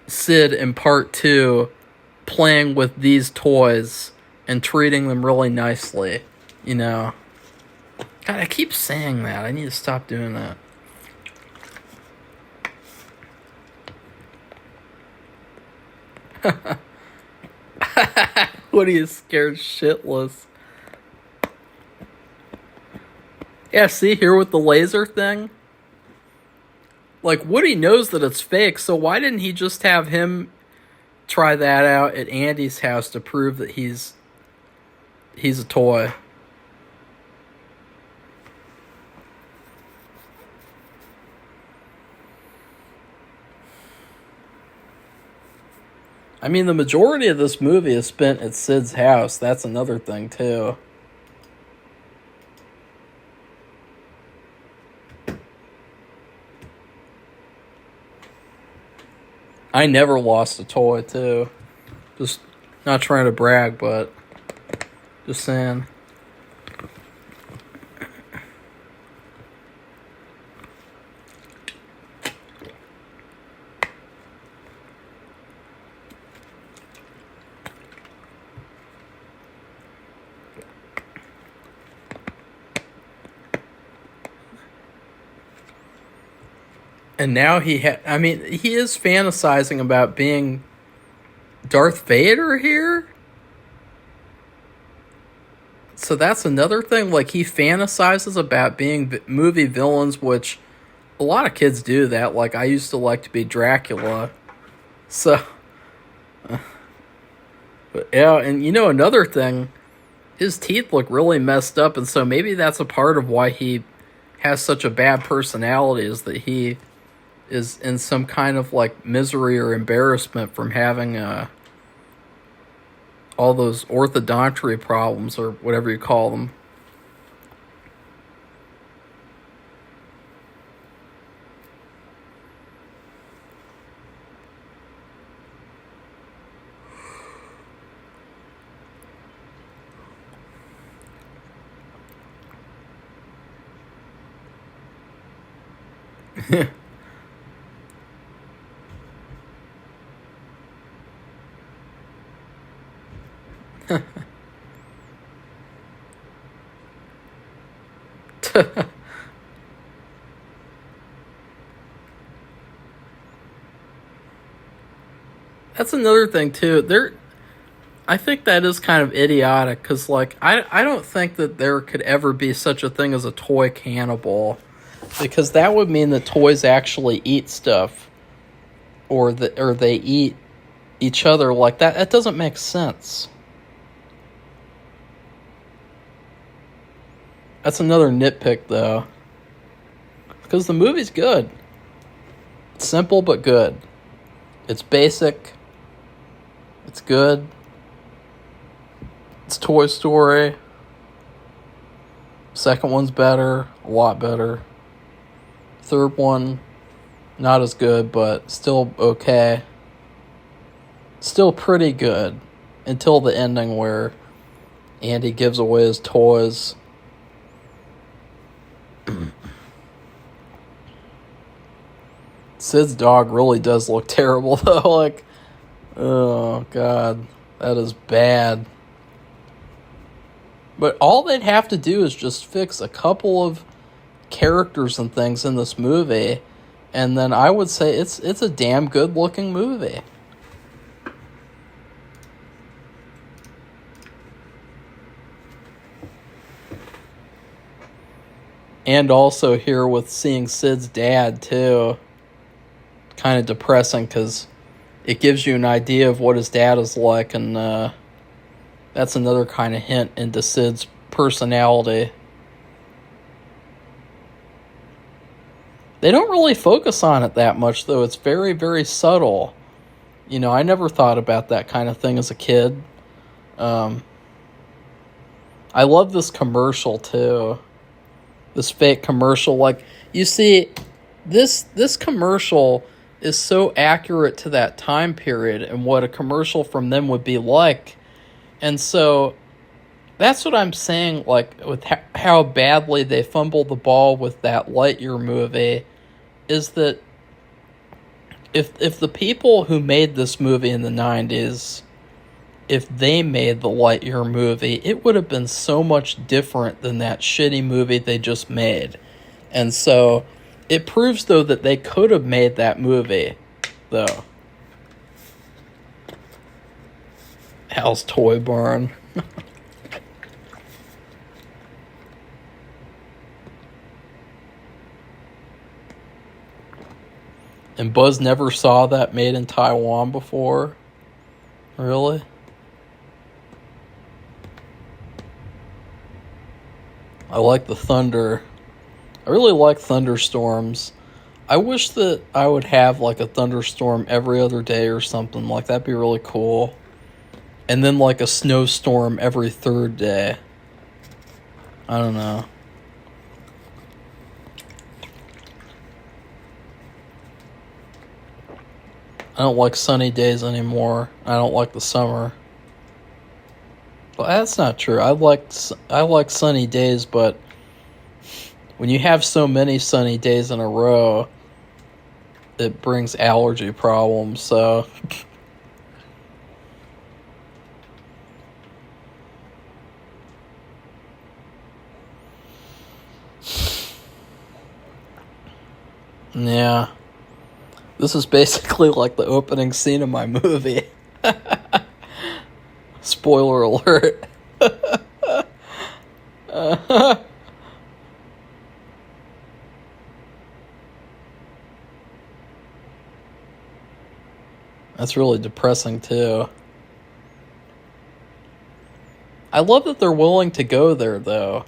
Sid in part 2 playing with these toys and treating them really nicely, you know. God, I keep saying that. I need to stop doing that. Woody is scared shitless. Yeah, see here with the laser thing? Like, Woody knows that it's fake, so why didn't he just have him try that out at Andy's house to prove that he's a toy? I mean, the majority of this movie is spent at Sid's house. That's another thing, too. I never lost a toy, too. Just not trying to brag, but just saying. And now he is fantasizing about being Darth Vader here? So that's another thing, like, he fantasizes about being movie villains, which a lot of kids do that. Like, I used to like to be Dracula. So, but yeah, and you know, another thing, his teeth look really messed up, and so maybe that's a part of why he has such a bad personality, is that he is in some kind of, like, misery or embarrassment from having all those orthodontic problems, or whatever you call them. That's another thing too. I think that is kind of idiotic because, like, I don't think that there could ever be such a thing as a toy cannibal, because that would mean that toys actually eat stuff, or they eat each other like that. That doesn't make sense. That's another nitpick though, because the movie's good. It's simple but good. It's basic. It's good. It's Toy Story. Second one's better, a lot better. Third one, not as good, but still okay. Still pretty good until the ending where Andy gives away his toys. Sid's dog really does look terrible though. Like, oh god, that is bad. But all they'd have to do is just fix a couple of characters and things in this movie, and then I would say it's a damn good looking movie. And also here with seeing Sid's dad too, kind of depressing because it gives you an idea of what his dad is like, and that's another kind of hint into Sid's personality. They don't really focus on it that much, though. It's very, very subtle. You know, I never thought about that kind of thing as a kid. I love this commercial, too. This fake commercial. Like, you see, this commercial is so accurate to that time period and what a commercial from them would be like. And so that's what I'm saying, like, with how badly they fumbled the ball with that Lightyear movie, is that if the people who made this movie in the 90s, if they made the Lightyear movie, it would have been so much different than that shitty movie they just made. And so it proves, though, that they could have made that movie, though. Hal's Toy Barn. And Buzz never saw that made in Taiwan before? Really? I like the thunder. I really like thunderstorms. I wish that I would have like a thunderstorm every other day or something. Like, that'd be really cool. And then like a snowstorm every third day. I don't know. I don't like sunny days anymore. I don't like the summer. But that's not true. I like sunny days, but when you have so many sunny days in a row, it brings allergy problems, so yeah. This is basically like the opening scene of my movie. Spoiler alert. That's really depressing too. I love that they're willing to go there though.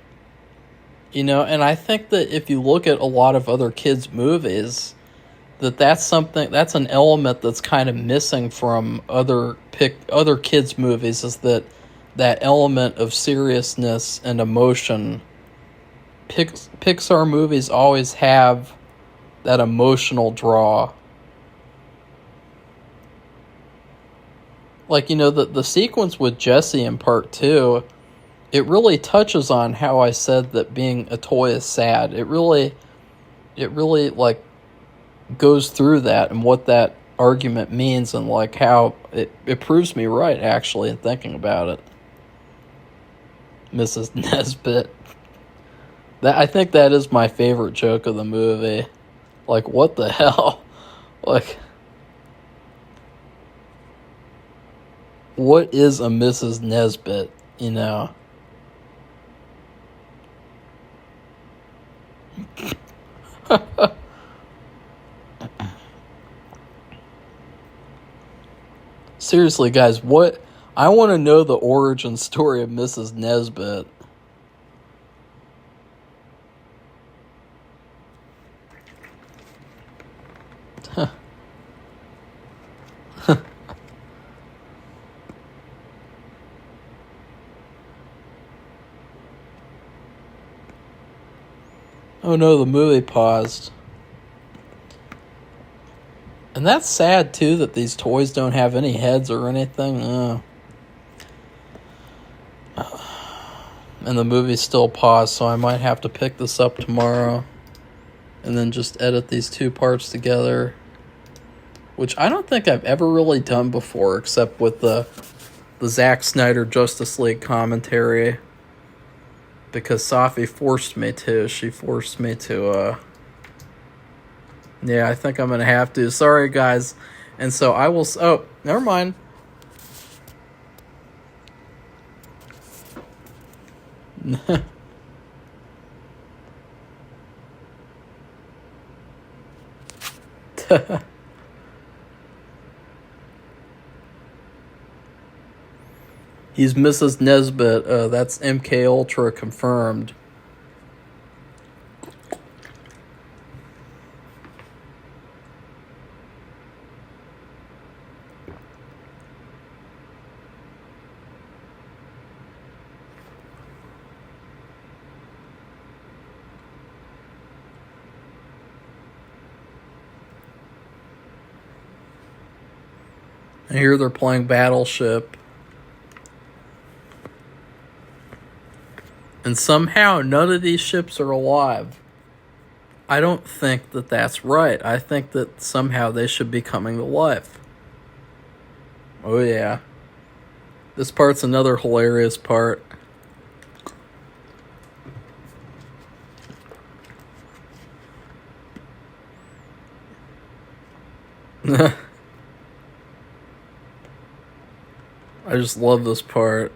You know, and I think that if you look at a lot of other kids' movies, that's an element that's kind of missing from other kids' movies, is that element of seriousness and emotion. Pixar movies always have that emotional draw. Like, you know, the sequence with Jesse in part 2, it really touches on how I said that being a toy is sad. It really like goes through that and what that argument means, and like how it proves me right, actually, in thinking about it. Mrs. Nesbit. That, I think that is my favorite joke of the movie. Like, what the hell? Like, what is a Mrs. Nesbit, you know? Seriously, guys, what? I want to know the origin story of Mrs. Nesbit. Oh no, the movie paused. And that's sad, too, that these toys don't have any heads or anything. And the movie's still paused, so I might have to pick this up tomorrow. And then just edit these two parts together. Which I don't think I've ever really done before, except with the Zack Snyder Justice League commentary. Because Safi forced me to. She forced me to, yeah, I think I'm going to have to. Sorry, guys. And so I will... Oh, never mind. He's Mrs. Nesbit. That's MK Ultra confirmed. I hear they're playing Battleship. And somehow none of these ships are alive. I don't think that that's right. I think that somehow they should be coming to life. Oh yeah. This part's another hilarious part. I just love this part.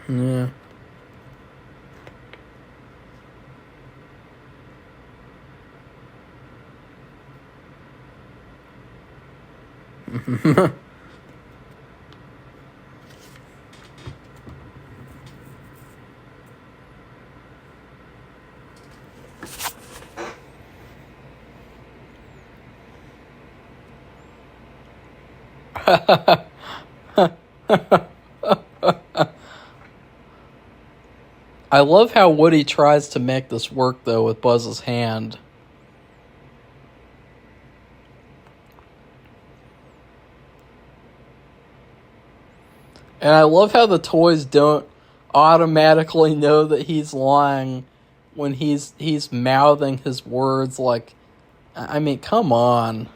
Yeah. I love how Woody tries to make this work, though, with Buzz's hand. And I love how the toys don't automatically know that he's lying when he's mouthing his words. Like, I mean, come on.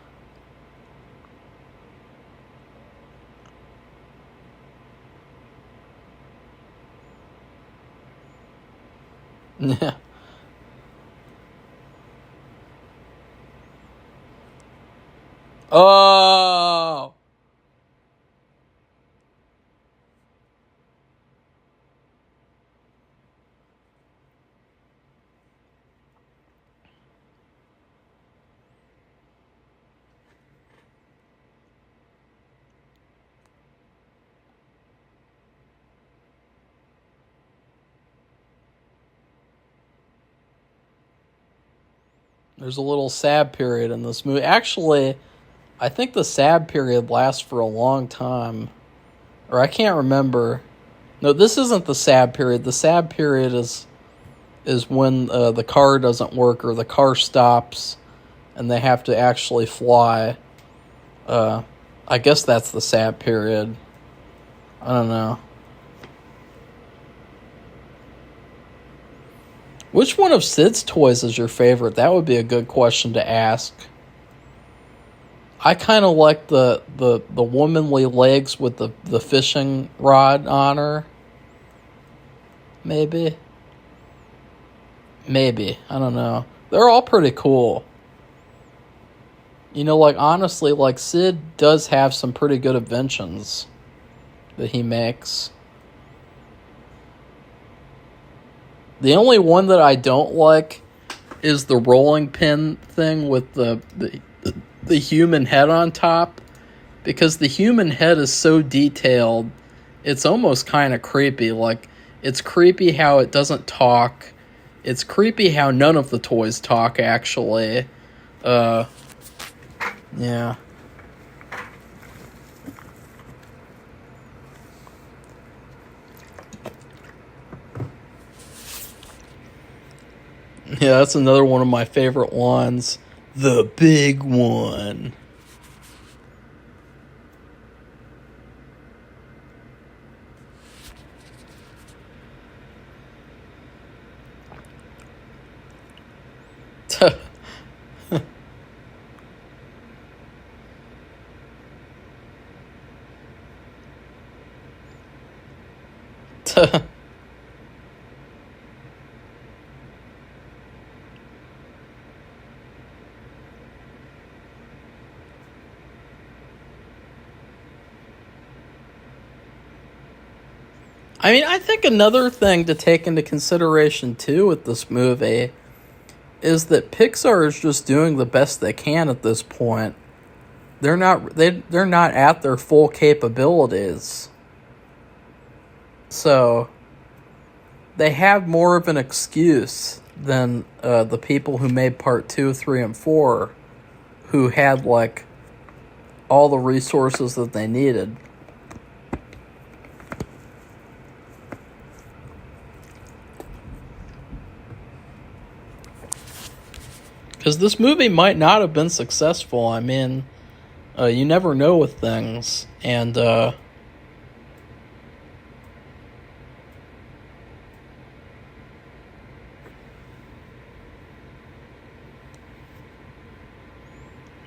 Yeah. Oh! There's a little sad period in this movie. Actually, I think the sad period lasts for a long time. Or I can't remember. No, this isn't the sad period. The sad period is when the car doesn't work or the car stops and they have to actually fly. I guess that's the sad period. I don't know. Which one of Sid's toys is your favorite? That would be a good question to ask. I kind of like the womanly legs with the fishing rod on her. Maybe. I don't know. They're all pretty cool. You know, like, honestly, like, Sid does have some pretty good inventions that he makes. The only one that I don't like is the rolling pin thing with the human head on top. Because the human head is so detailed, it's almost kind of creepy. Like, it's creepy how it doesn't talk. It's creepy how none of the toys talk, actually. Yeah. Yeah, that's another one of my favorite ones. The big one. I mean, I think another thing to take into consideration, too, with this movie is that Pixar is just doing the best they can at this point. They're not at their full capabilities. So they have more of an excuse than the people who made part 2, 3, and 4, who had, like, all the resources that they needed. Because this movie might not have been successful. I mean, you never know with things. And,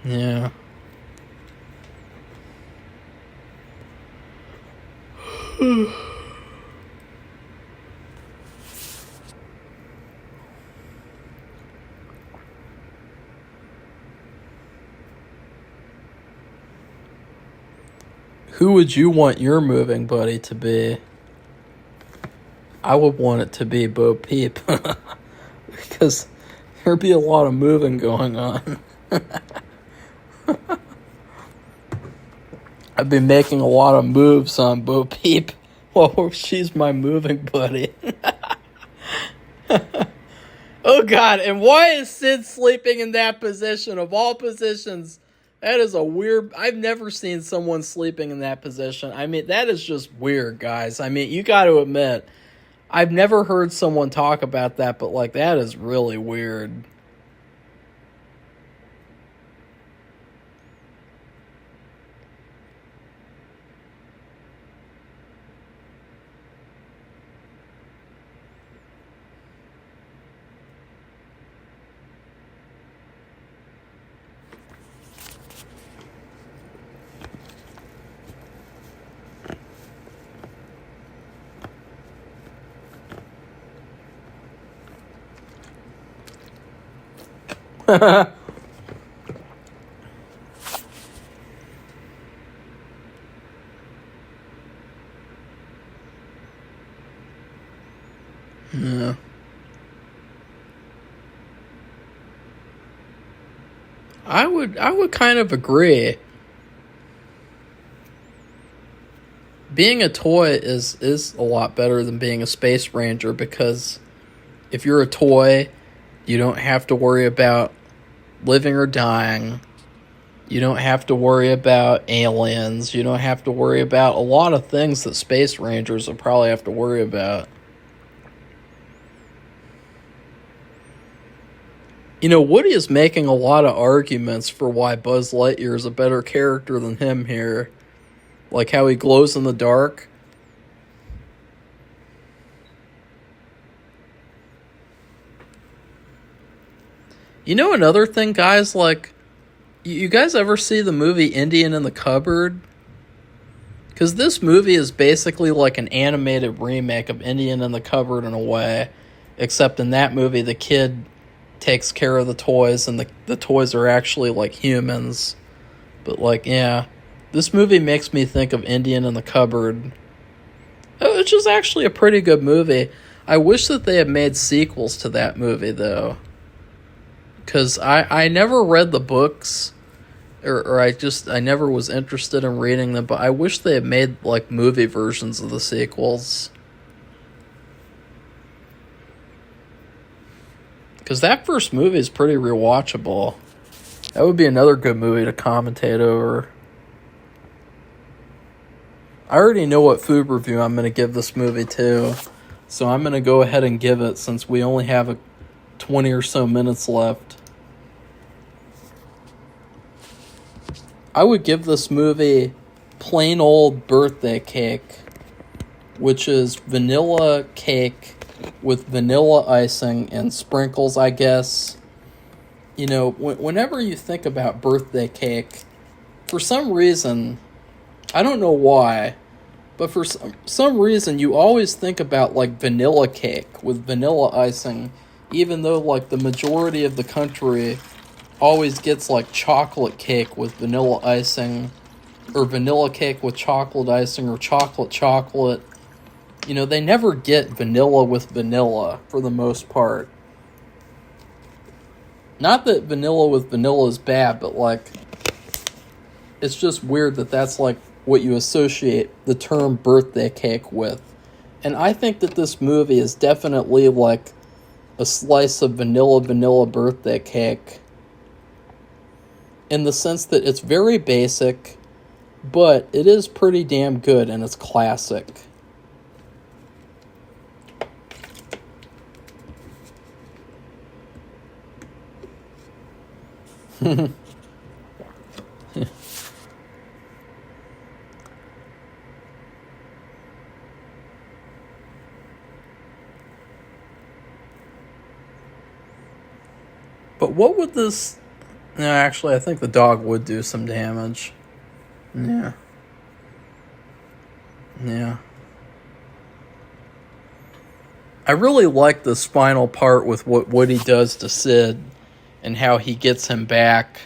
yeah. Who would you want your moving buddy to be? I would want it to be Bo Peep. Because there'd be a lot of moving going on. I've been making a lot of moves on Bo Peep. Well, she's my moving buddy. Oh, God. And why is Sid sleeping in that position? Of all positions, that is a weird... I've never seen someone sleeping in that position. I mean, that is just weird, guys. I mean, you got to admit, I've never heard someone talk about that, but, like, that is really weird. Yeah. I would kind of agree. Being a toy is a lot better than being a space ranger, because if you're a toy, you don't have to worry about living or dying. You don't have to worry about aliens. You don't have to worry about a lot of things that Space Rangers will probably have to worry about. You know, Woody is making a lot of arguments for why Buzz Lightyear is a better character than him here. Like how he glows in the dark. You know another thing, guys, like, you guys ever see the movie Indian in the Cupboard? Because this movie is basically like an animated remake of Indian in the Cupboard in a way. Except in that movie, the kid takes care of the toys, and the toys are actually like humans. But like, yeah, this movie makes me think of Indian in the Cupboard, which is actually a pretty good movie. I wish that they had made sequels to that movie, though. Because I never read the books, or I never was interested in reading them, but I wish they had made, like, movie versions of the sequels. Because that first movie is pretty rewatchable. That would be another good movie to commentate over. I already know what food review I'm going to give this movie to, so I'm going to go ahead and give it since we only have 20 or so minutes left. I would give this movie plain old birthday cake, which is vanilla cake with vanilla icing and sprinkles, I guess. You know, whenever you think about birthday cake, for some reason, I don't know why, but for some reason you always think about, like, vanilla cake with vanilla icing, even though, like, the majority of the country always gets, like, chocolate cake with vanilla icing, or vanilla cake with chocolate icing, or chocolate. You know, they never get vanilla with vanilla, for the most part. Not that vanilla with vanilla is bad, but, like, it's just weird that that's, like, what you associate the term birthday cake with. And I think that this movie is definitely, like, a slice of vanilla birthday cake. In the sense that it's very basic, but it is pretty damn good, and it's classic. But what would this... No, actually, I think the dog would do some damage. Yeah. Yeah. I really like this final part with what Woody does to Sid and how he gets him back.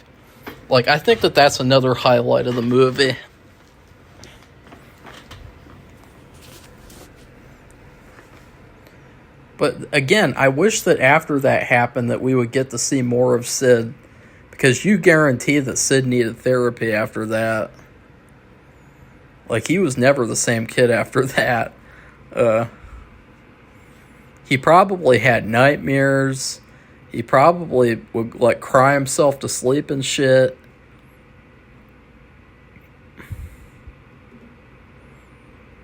Like, I think that that's another highlight of the movie. But again, I wish that after that happened that we would get to see more of Sid. Because you guarantee that Sid needed therapy after that. Like, he was never the same kid after that. He probably had nightmares. He probably would, like, cry himself to sleep and shit.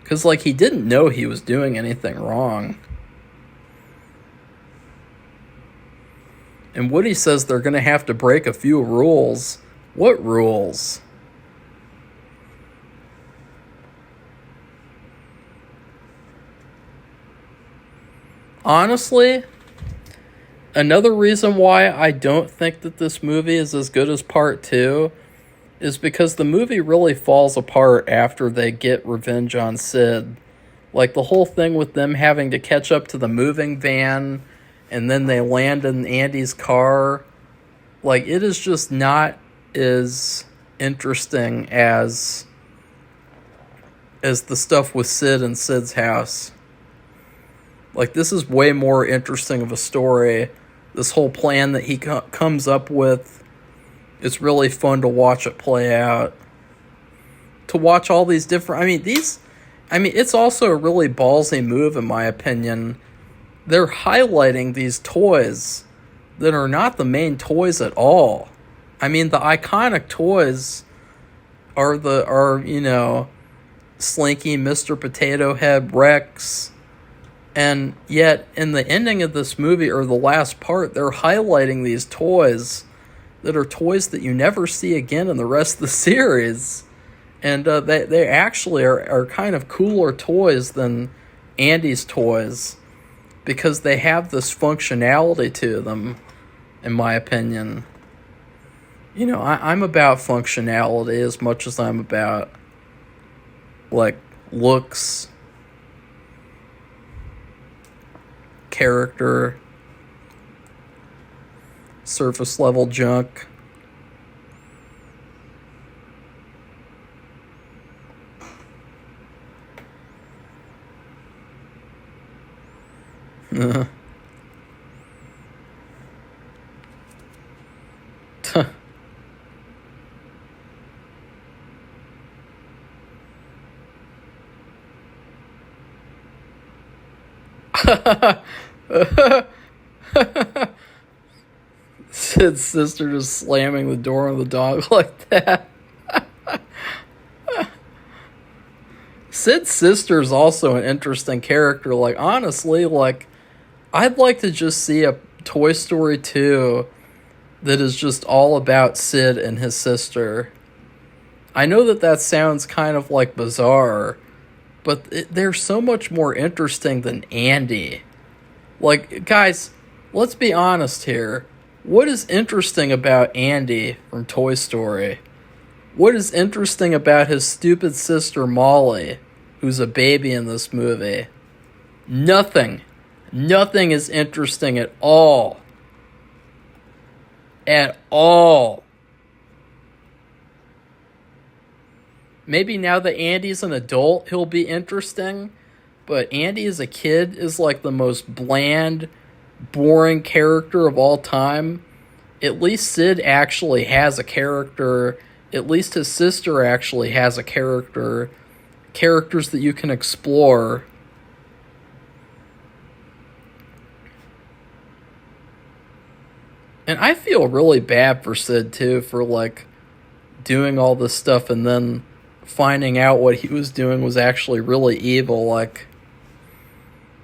Because, like, he didn't know he was doing anything wrong. And Woody says they're going to have to break a few rules. What rules? Honestly, another reason why I don't think that this movie is as good as Part 2 is because the movie really falls apart after they get revenge on Sid. Like, the whole thing with them having to catch up to the moving van, and then they land in Andy's car. Like, it is just not as interesting as the stuff with Sid and Sid's house. Like, this is way more interesting of a story. This whole plan that he comes up with, it's really fun to watch it play out. To watch all these different... it's also a really ballsy move, in my opinion. They're highlighting these toys that are not the main toys at all. I mean, the iconic toys are Slinky, Mr. Potato Head, Rex, and yet in the ending of this movie, or the last part, they're highlighting these toys that are toys that you never see again in the rest of the series. And they actually are kind of cooler toys than Andy's toys, because they have this functionality to them, in my opinion. I'm about functionality as much as I'm about, like, looks, character, surface level junk. Sid's sister just slamming the door on the dog like that. Sid's sister is also an interesting character. Like, honestly, like, I'd like to just see a Toy Story 2 that is just all about Sid and his sister. I know that sounds kind of, like, bizarre, but they're so much more interesting than Andy. Like, guys, let's be honest here. What is interesting about Andy from Toy Story? What is interesting about his stupid sister Molly, who's a baby in this movie? Nothing. Nothing is interesting at all. At all. Maybe now that Andy's an adult, he'll be interesting. But Andy as a kid is like the most bland, boring character of all time. At least Sid actually has a character. At least his sister actually has a character. Characters that you can explore. And I feel really bad for Sid, too, for, like, doing all this stuff and then finding out what he was doing was actually really evil. Like,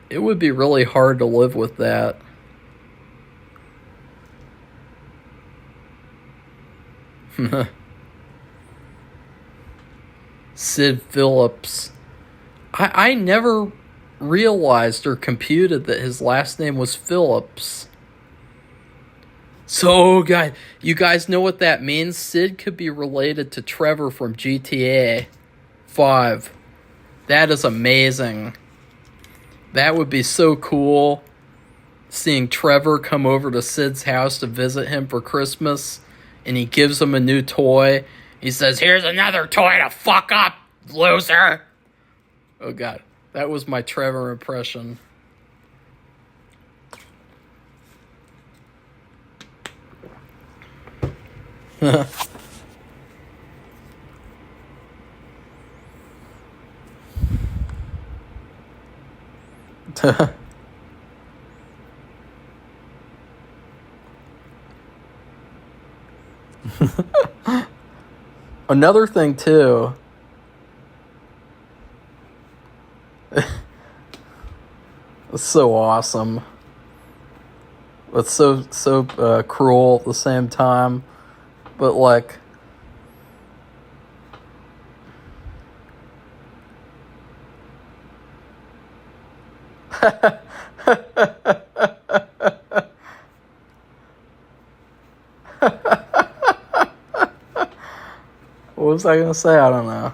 it would be really hard to live with that. Sid Phillips. I never realized or computed that his last name was Phillips. So, you guys know what that means? Sid could be related to Trevor from GTA 5. That is amazing. That would be so cool. Seeing Trevor come over to Sid's house to visit him for Christmas, and he gives him a new toy. He says, "Here's another toy to fuck up, loser." Oh, God. That was my Trevor impression. Another thing, too. It's so awesome. It's so cruel at the same time. But, like... What was I going to say? I don't know.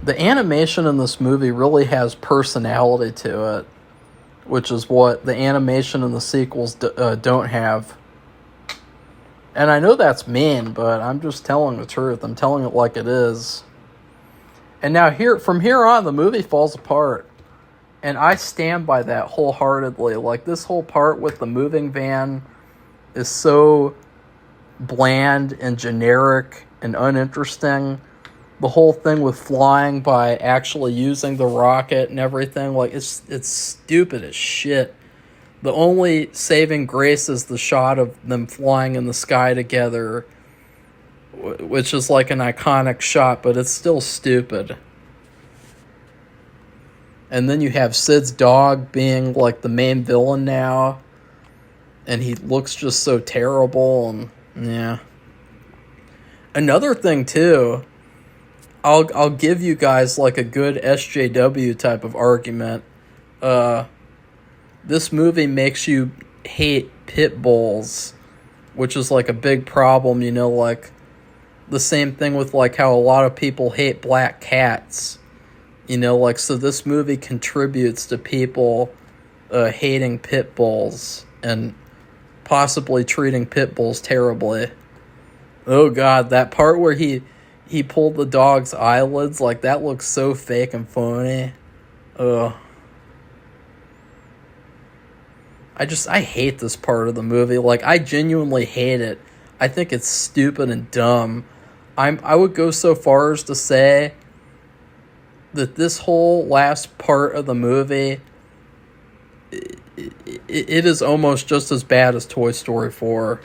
The animation in this movie really has personality to it, which is what the animation in the sequels don't have. And I know that's mean, but I'm just telling the truth. I'm telling it like it is. And now from here on, the movie falls apart. And I stand by that wholeheartedly. Like, this whole part with the moving van is so bland and generic and uninteresting the whole thing with flying by actually using the rocket and everything, like, it's stupid as shit. The only saving grace is the shot of them flying in the sky together, which is like an iconic shot, but it's still stupid. And then you have Sid's dog being like the main villain now, and he looks just so terrible. And yeah, another thing too, I'll give you guys like a good SJW type of argument. This movie makes you hate pit bulls, which is like a big problem, you know, like the same thing with like how a lot of people hate black cats, you know, like, so this movie contributes to people hating pit bulls and possibly treating pit bulls terribly. Oh god, that part where he pulled the dog's eyelids, like, that looks so fake and phony. Ugh. I hate this part of the movie. Like, I genuinely hate it. I think it's stupid and dumb. I would go so far as to say that this whole last part of the movie, it is almost just as bad as Toy Story 4.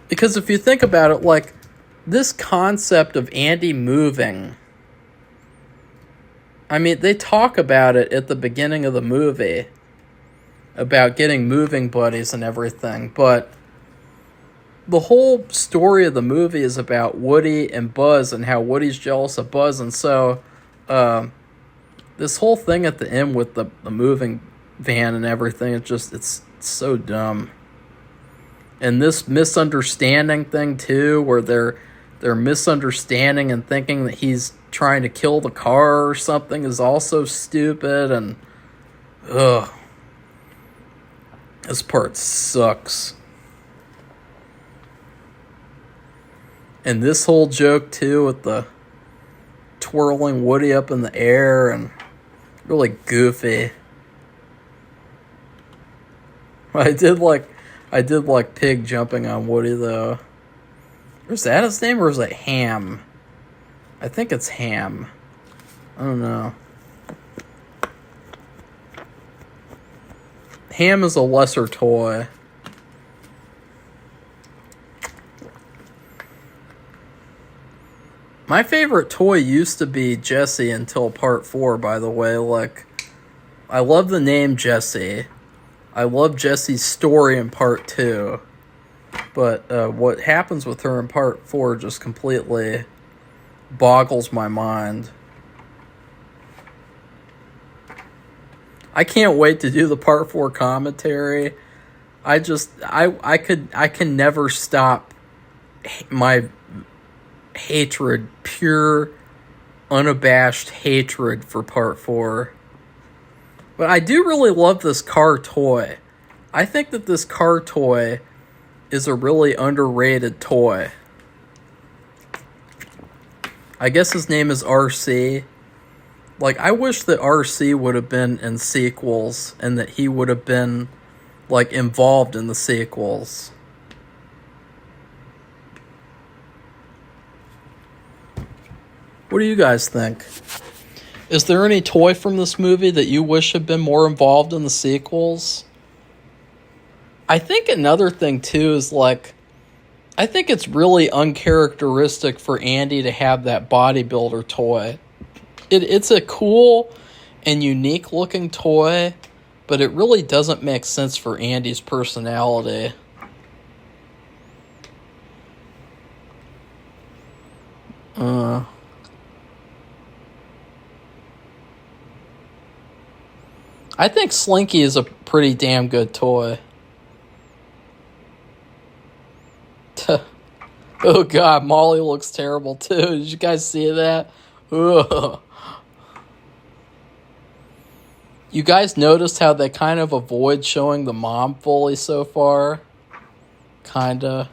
Because if you think about it, like, this concept of Andy moving, I mean, they talk about it at the beginning of the movie, about getting moving buddies and everything, but the whole story of the movie is about Woody and Buzz and how Woody's jealous of Buzz, and so this whole thing at the end with the moving van and everything, it's so dumb. And this misunderstanding thing too, where they're misunderstanding and thinking that he's trying to kill the car or something, is also stupid. And ugh, this part sucks. And this whole joke too with the twirling Woody up in the air, and really goofy. I did like Pig jumping on Woody though. Is that his name, or is it Ham? I think it's Ham. I don't know. Ham is a lesser toy. My favorite toy used to be Jessie until part 4, by the way. Like, I love the name Jessie. I love Jessie's story in part 2. But what happens with her in part 4 just completely boggles my mind. I can't wait to do the part 4 commentary. I can never stop my hatred, pure, unabashed hatred for part 4. But I do really love this car toy. I think that this car toy is a really underrated toy. I guess his name is RC. Like, I wish that RC would have been in sequels and that he would have been, like, involved in the sequels. What do you guys think? Is there any toy from this movie that you wish had been more involved in the sequels? I think another thing, too, is, like, I think it's really uncharacteristic for Andy to have that bodybuilder toy. It's a cool and unique looking toy, but it really doesn't make sense for Andy's personality. I think Slinky is a pretty damn good toy. Oh god, Molly looks terrible too. Did you guys see that? Ugh. You guys noticed how they kind of avoid showing the mom fully so far? Kinda.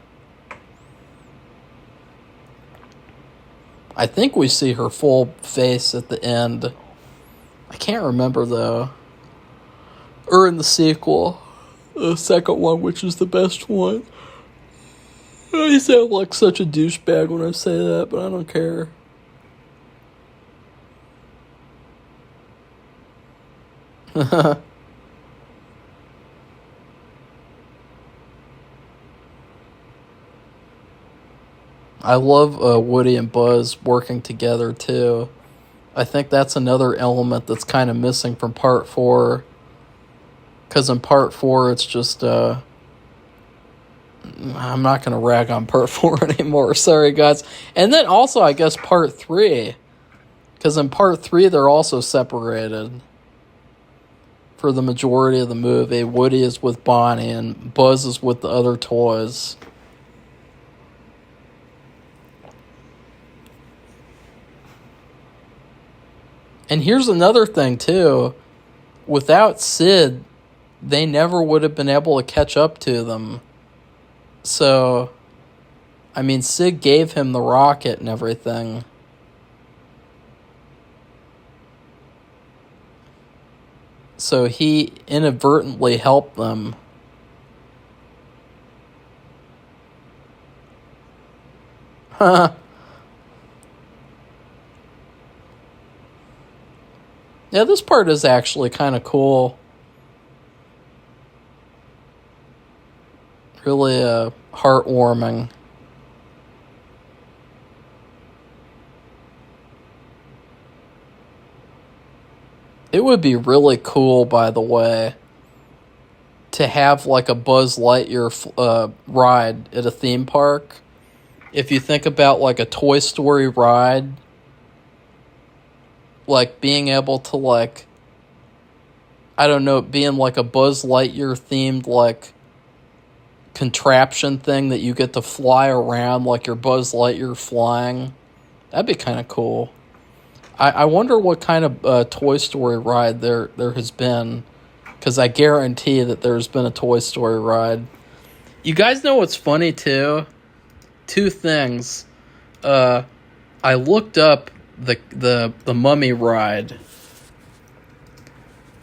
I think we see her full face at the end. I can't remember though. Or in the sequel. The second one, which is the best one. I sound like such a douchebag when I say that, but I don't care. I love Woody and Buzz working together too. I think that's another element that's kind of missing from part four. Because in part four, it's just, I'm not going to rag on part four anymore. Sorry, guys. And then also, I guess, part three. Because in part three, they're also separated. For the majority of the movie, Woody is with Bonnie and Buzz is with the other toys. And here's another thing, too. Without Sid, they never would have been able to catch up to them. So, I mean, Sid gave him the rocket and everything. So he inadvertently helped them. Yeah, this part is actually kind of cool. Really heartwarming. It would be really cool, by the way, to have like a Buzz Lightyear ride at a theme park. If you think about like a Toy Story ride, like being able to like, I don't know, being like a Buzz Lightyear themed like contraption thing that you get to fly around like your Buzz Lightyear flying. That'd be kind of cool. I wonder what kind of Toy Story ride there has been, because I guarantee that there's been a Toy Story ride. You guys know what's funny too? Two things. I looked up the Mummy ride,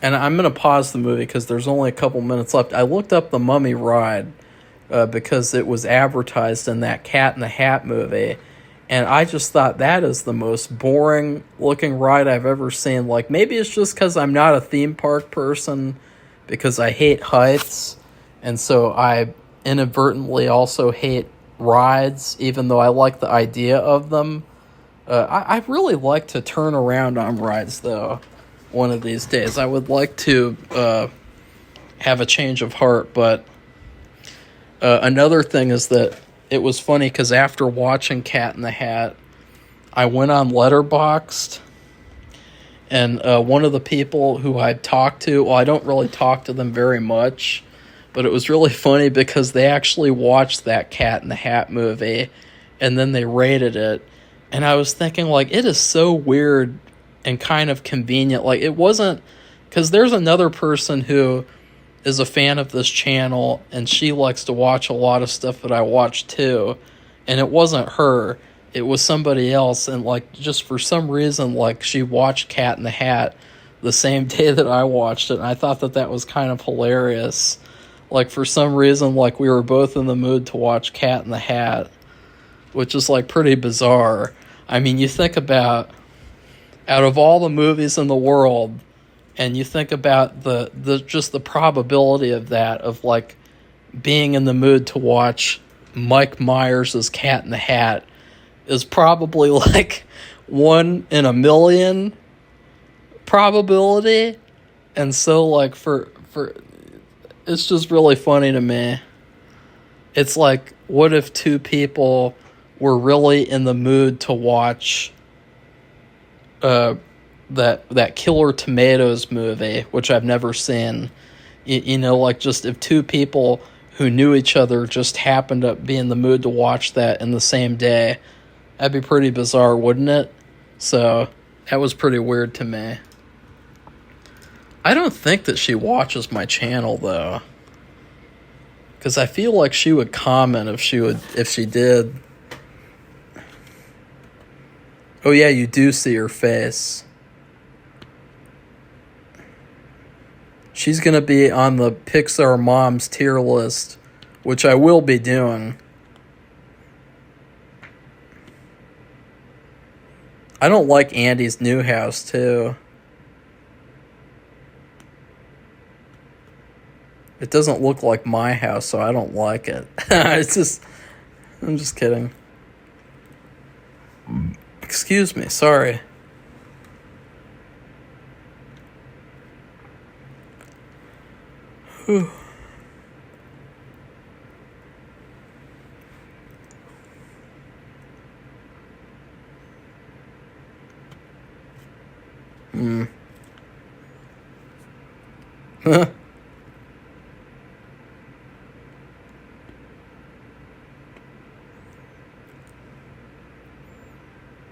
and I'm gonna pause the movie because there's only a couple minutes left. I looked up the Mummy ride because it was advertised in that Cat in the Hat movie. And I just thought that is the most boring looking ride I've ever seen. Like, maybe it's just because I'm not a theme park person, because I hate heights. And so I inadvertently also hate rides, even though I like the idea of them. I really like to turn around on rides, though, one of these days. I would like to have a change of heart. But another thing is that it was funny because after watching Cat in the Hat, I went on Letterboxd, and one of the people who I talked to, well, I don't really talk to them very much, but it was really funny because they actually watched that Cat in the Hat movie, and then they rated it, and I was thinking, like, it is so weird and kind of convenient. Like, it wasn't, because there's another person who is a fan of this channel, and she likes to watch a lot of stuff that I watch too, and it wasn't her, it was somebody else, and like, just for some reason, like, she watched Cat in the Hat the same day that I watched it, and I thought that was kind of hilarious. Like, for some reason, like, we were both in the mood to watch Cat in the Hat, which is like pretty bizarre. I mean, you think about, out of all the movies in the world, and you think about the just the probability of that, of like being in the mood to watch Mike Myers' Cat in the Hat, is probably like 1 in a million probability. And so like for it's just really funny to me. It's like, what if two people were really in the mood to watch that Killer Tomatoes movie, which I've never seen. You know, like, just if two people who knew each other just happened to be in the mood to watch that in the same day, that'd be pretty bizarre, wouldn't it? So, that was pretty weird to me. I don't think that she watches my channel, though, because I feel like she would comment if she did. Oh yeah, you do see her face. She's going to be on the Pixar Moms tier list, which I will be doing. I don't like Andy's new house, too. It doesn't look like my house, so I don't like it. I'm just kidding. Excuse me, sorry. Whew.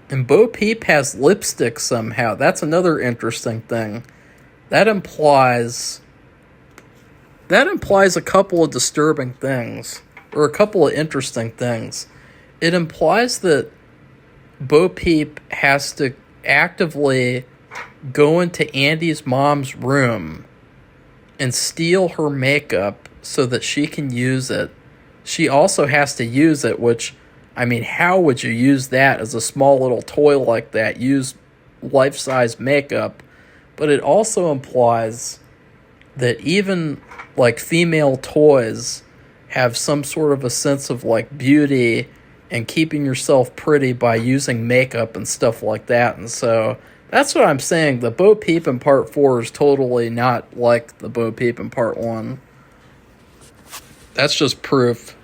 And Bo Peep has lipstick somehow. That's another interesting thing. That implies a couple of disturbing things, or a couple of interesting things. It implies that Bo Peep has to actively go into Andy's mom's room and steal her makeup so that she can use it. She also has to use it, which, I mean, how would you use that as a small little toy like that? Use life-size makeup. But it also implies that even, like, female toys have some sort of a sense of, like, beauty and keeping yourself pretty by using makeup and stuff like that. And so that's what I'm saying. The Bo Peep in Part 4 is totally not like the Bo Peep in Part 1. That's just proof.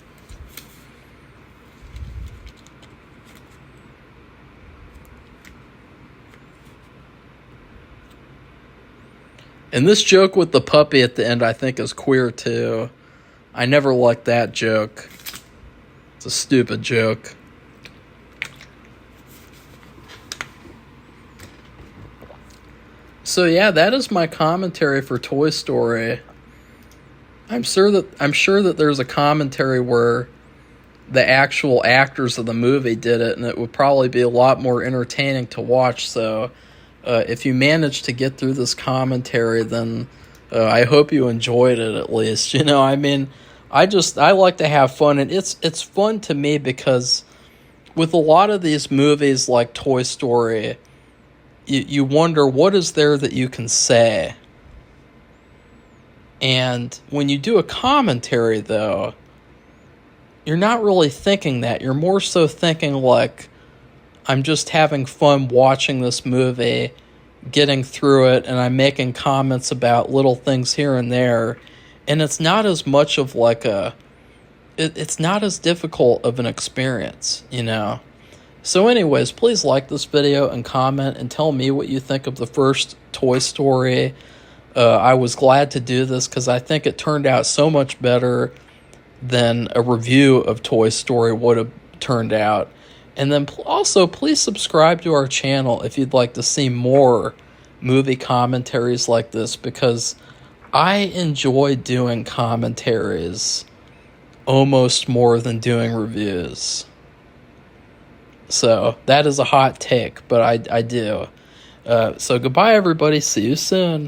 And this joke with the puppy at the end, I think, is queer, too. I never liked that joke. It's a stupid joke. So, yeah, that is my commentary for Toy Story. I'm sure that there's a commentary where the actual actors of the movie did it, and it would probably be a lot more entertaining to watch, so... if you managed to get through this commentary, then I hope you enjoyed it at least. You know, I mean, I like to have fun, and it's fun to me because with a lot of these movies like Toy Story, you wonder what is there that you can say. And when you do a commentary, though, you're not really thinking that. You're more so thinking like, I'm just having fun watching this movie, getting through it, and I'm making comments about little things here and there. And it's not as much of like it's not as difficult of an experience, you know? So anyways, please like this video and comment and tell me what you think of the first Toy Story. I was glad to do this because I think it turned out so much better than a review of Toy Story would have turned out. And then also, please subscribe to our channel if you'd like to see more movie commentaries like this, because I enjoy doing commentaries almost more than doing reviews. So, that is a hot take, but I do. So, goodbye, everybody. See you soon.